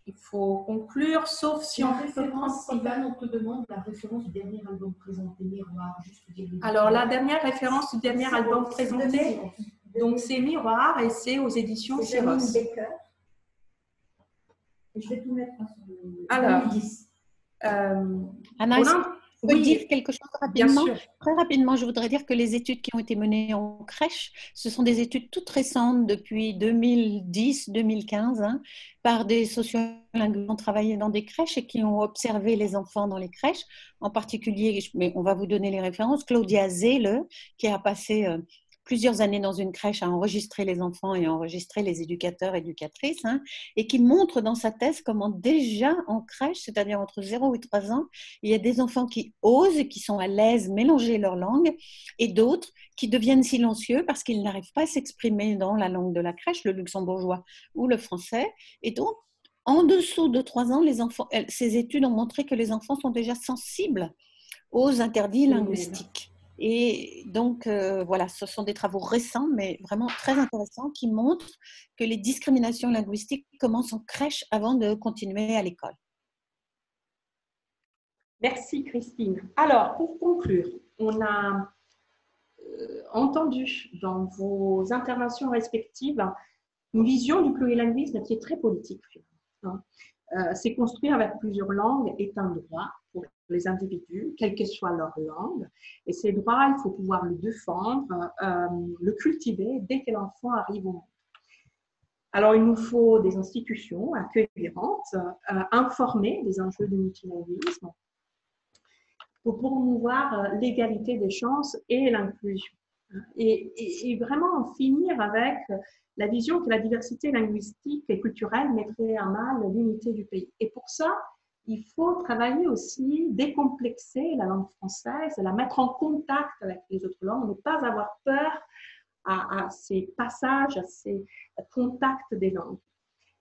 S1: Il faut conclure, sauf si on peut prendre...
S4: Sylvain, on te demande la référence du dernier album présenté, Miroir.
S1: Alors, la dernière référence du dernier album présenté... Donc, c'est Miroir et c'est aux éditions Syros.
S4: Je vais tout mettre sur le...
S1: Alors,
S4: 2010.
S2: Anna, est-ce que je peux dire quelque chose rapidement?
S1: Bien sûr.
S2: Très rapidement, je voudrais dire que les études qui ont été menées en crèche, ce sont des études toutes récentes depuis 2010-2015 par des sociologues qui ont travaillé dans des crèches et qui ont observé les enfants dans les crèches. En particulier, mais on va vous donner les références, Claudia Zehle, qui a passé... plusieurs années dans une crèche à enregistrer les enfants et à enregistrer les éducateurs et éducatrices, et qui montre dans sa thèse comment déjà en crèche, c'est-à-dire entre 0 et 3 ans, il y a des enfants qui osent, qui sont à l'aise mélanger leur langue, et d'autres qui deviennent silencieux parce qu'ils n'arrivent pas à s'exprimer dans la langue de la crèche, le luxembourgeois ou le français, et donc en dessous de 3 ans, ces études ont montré que les enfants sont déjà sensibles aux interdits linguistiques. Et donc, voilà, ce sont des travaux récents, mais vraiment très intéressants, qui montrent que les discriminations linguistiques commencent en crèche avant de continuer à l'école.
S1: Merci, Christine. Alors, pour conclure, on a entendu dans vos interventions respectives une vision du plurilinguisme qui est très politique. C'est construire avec plusieurs langues est un droit pour les individus, quelle que soit leur langue. Et ces droits, il faut pouvoir le défendre, le cultiver dès que l'enfant arrive au monde. Alors, il nous faut des institutions accueillantes, informées des enjeux du multilinguisme pour promouvoir l'égalité des chances et l'inclusion. Et vraiment en finir avec la vision que la diversité linguistique et culturelle mettrait à mal l'unité du pays. Et pour ça, il faut travailler aussi, décomplexer la langue française, la mettre en contact avec les autres langues, ne pas avoir peur à ces passages, à ces contacts des langues.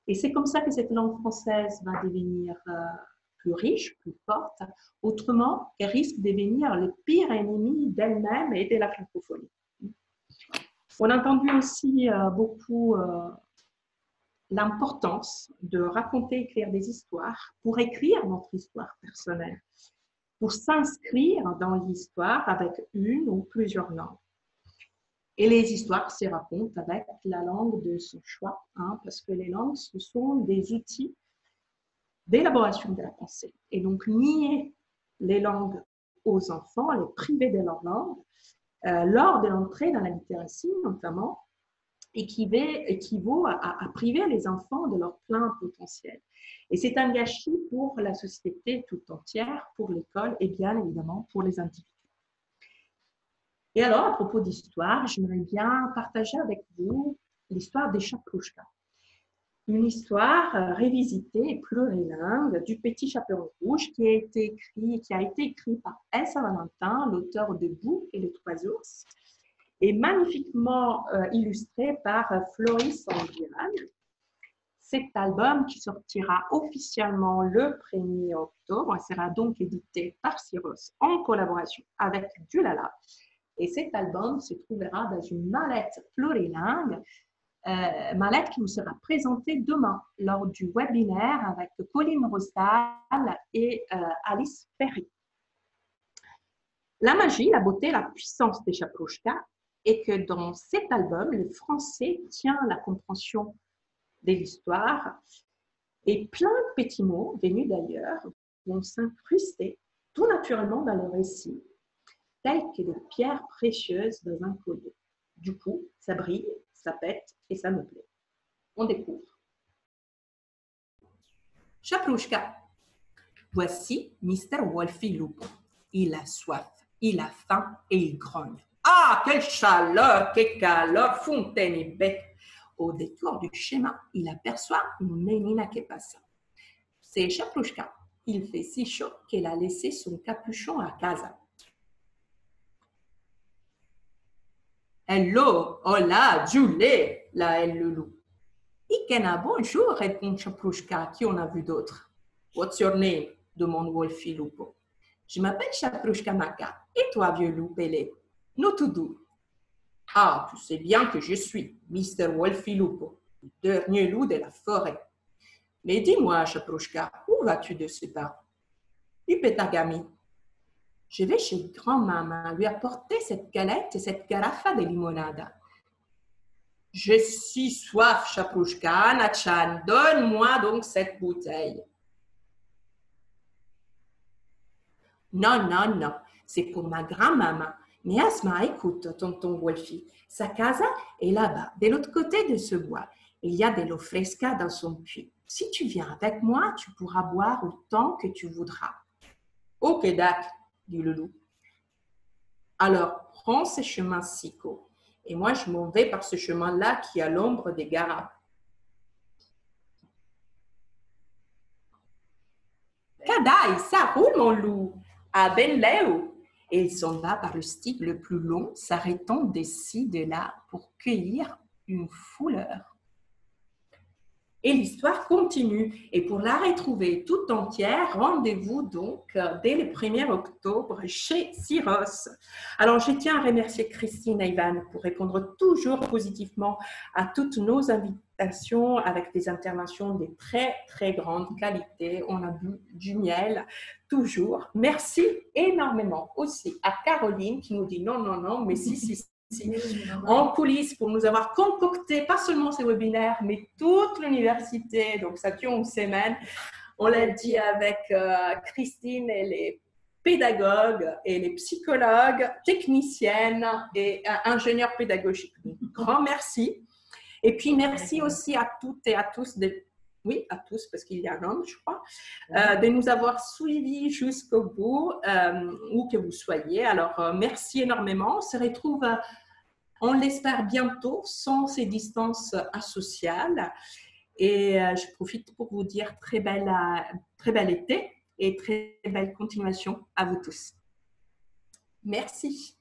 S1: Et c'est comme ça que cette langue française va devenir plus riche, plus forte. Autrement, elle risque de devenir le pire ennemi d'elle-même et de la francophonie. On a entendu aussi beaucoup l'importance de raconter, écrire des histoires pour écrire notre histoire personnelle, pour s'inscrire dans l'histoire avec une ou plusieurs langues. Et les histoires se racontent avec la langue de son choix, parce que les langues, ce sont des outils d'élaboration de la pensée. Et donc, nier les langues aux enfants, les priver de leur langue, lors de l'entrée dans la littératie notamment, équivaut à priver les enfants de leur plein potentiel. Et c'est un gâchis pour la société tout entière, pour l'école et bien évidemment pour les individus. Et alors, à propos d'histoire, j'aimerais bien partager avec vous l'histoire des Chaprouchka. Une histoire révisitée et plurilingue du Petit Chaperon Rouge qui a été écrit par Elsa Valentin, l'auteur de Bou et les Trois ours, et magnifiquement illustré par Floris Anguian. Cet album qui sortira officiellement le 1er octobre sera donc édité par Syros en collaboration avec Dulala. Et cet album se trouvera dans une mallette plurilingue, mallette qui vous sera présentée demain lors du webinaire avec Colline Rostal et Alice Perry. La magie, la beauté, la puissance des Chaprouchka est que dans cet album, le français tient la compréhension de l'histoire et plein de petits mots venus d'ailleurs vont s'incruster tout naturellement dans le récit, telles que des pierres précieuses dans un collier. Du coup, ça brille, ça pète et ça me plaît. On découvre. Chaprouchka. Voici Mr. Wolfie Lupo. Il a soif, il a faim et il grogne. Ah, quelle chaleur, quelle caleur, fontaine et bec. Au détour du schéma, il aperçoit une menina qui passe. C'est Chaprouchka. Il fait si chaud qu'elle a laissé son capuchon à casa. Hello, hola, Julie, là elle le loup. Ikena, bonjour, répond Chaprouchka, qui en a vu d'autres. What's your name? Demande Wolfie Lupo. Je m'appelle Chaprouchka Maka. Et toi, vieux loup pelé? Nous tout doux. Ah, tu sais bien que je suis Mr. Wolfie Lupo, le dernier loup de la forêt. Mais dis-moi, Chaprouchka, où vas-tu de ce pas? Du Pétagami. Je vais chez grand-maman lui apporter cette galette et cette carafe de limonade. J'ai si soif, Chaprouchka, Nachan, donne-moi donc cette bouteille. Non, non, non, c'est pour ma grand-maman. Mais Asma, écoute, tonton Wolfie, sa casa est là-bas, de l'autre côté de ce bois. Il y a de l'eau fresca dans son puits. Si tu viens avec moi, tu pourras boire autant que tu voudras. Ok, d'accord, dit le loup. Alors, prends ce chemin sicot. Et moi, je m'en vais par ce chemin-là qui a l'ombre des garas. Cadaille, ça roule, mon loup. À Ben Léo. Et il s'en va par le stick le plus long, s'arrêtant d'ici, de là, pour cueillir une fouleur. Et l'histoire continue. Et pour la retrouver tout entière, rendez-vous donc dès le 1er octobre chez Syros. Alors, je tiens à remercier Christine et Ivan pour répondre toujours positivement à toutes nos invitations avec des interventions de très, très grande qualité. On a bu du miel, toujours. Merci énormément aussi à Caroline qui nous dit non, non, non, mais si, en coulisses pour nous avoir concocté pas seulement ces webinaires, mais toute l'université. Donc, ça dure une semaine. On l'a dit avec Christine, elle est pédagogue, elle est psychologue, technicienne et ingénieure pédagogique. Grand merci. Et puis, merci aussi à toutes et à tous, oui, à tous, parce qu'il y a un homme, je crois, de nous avoir suivis jusqu'au bout, où que vous soyez. Alors, merci énormément. On se retrouve, on l'espère bientôt, sans ces distances asociales. Et je profite pour vous dire très bel été et très belle continuation à vous tous. Merci.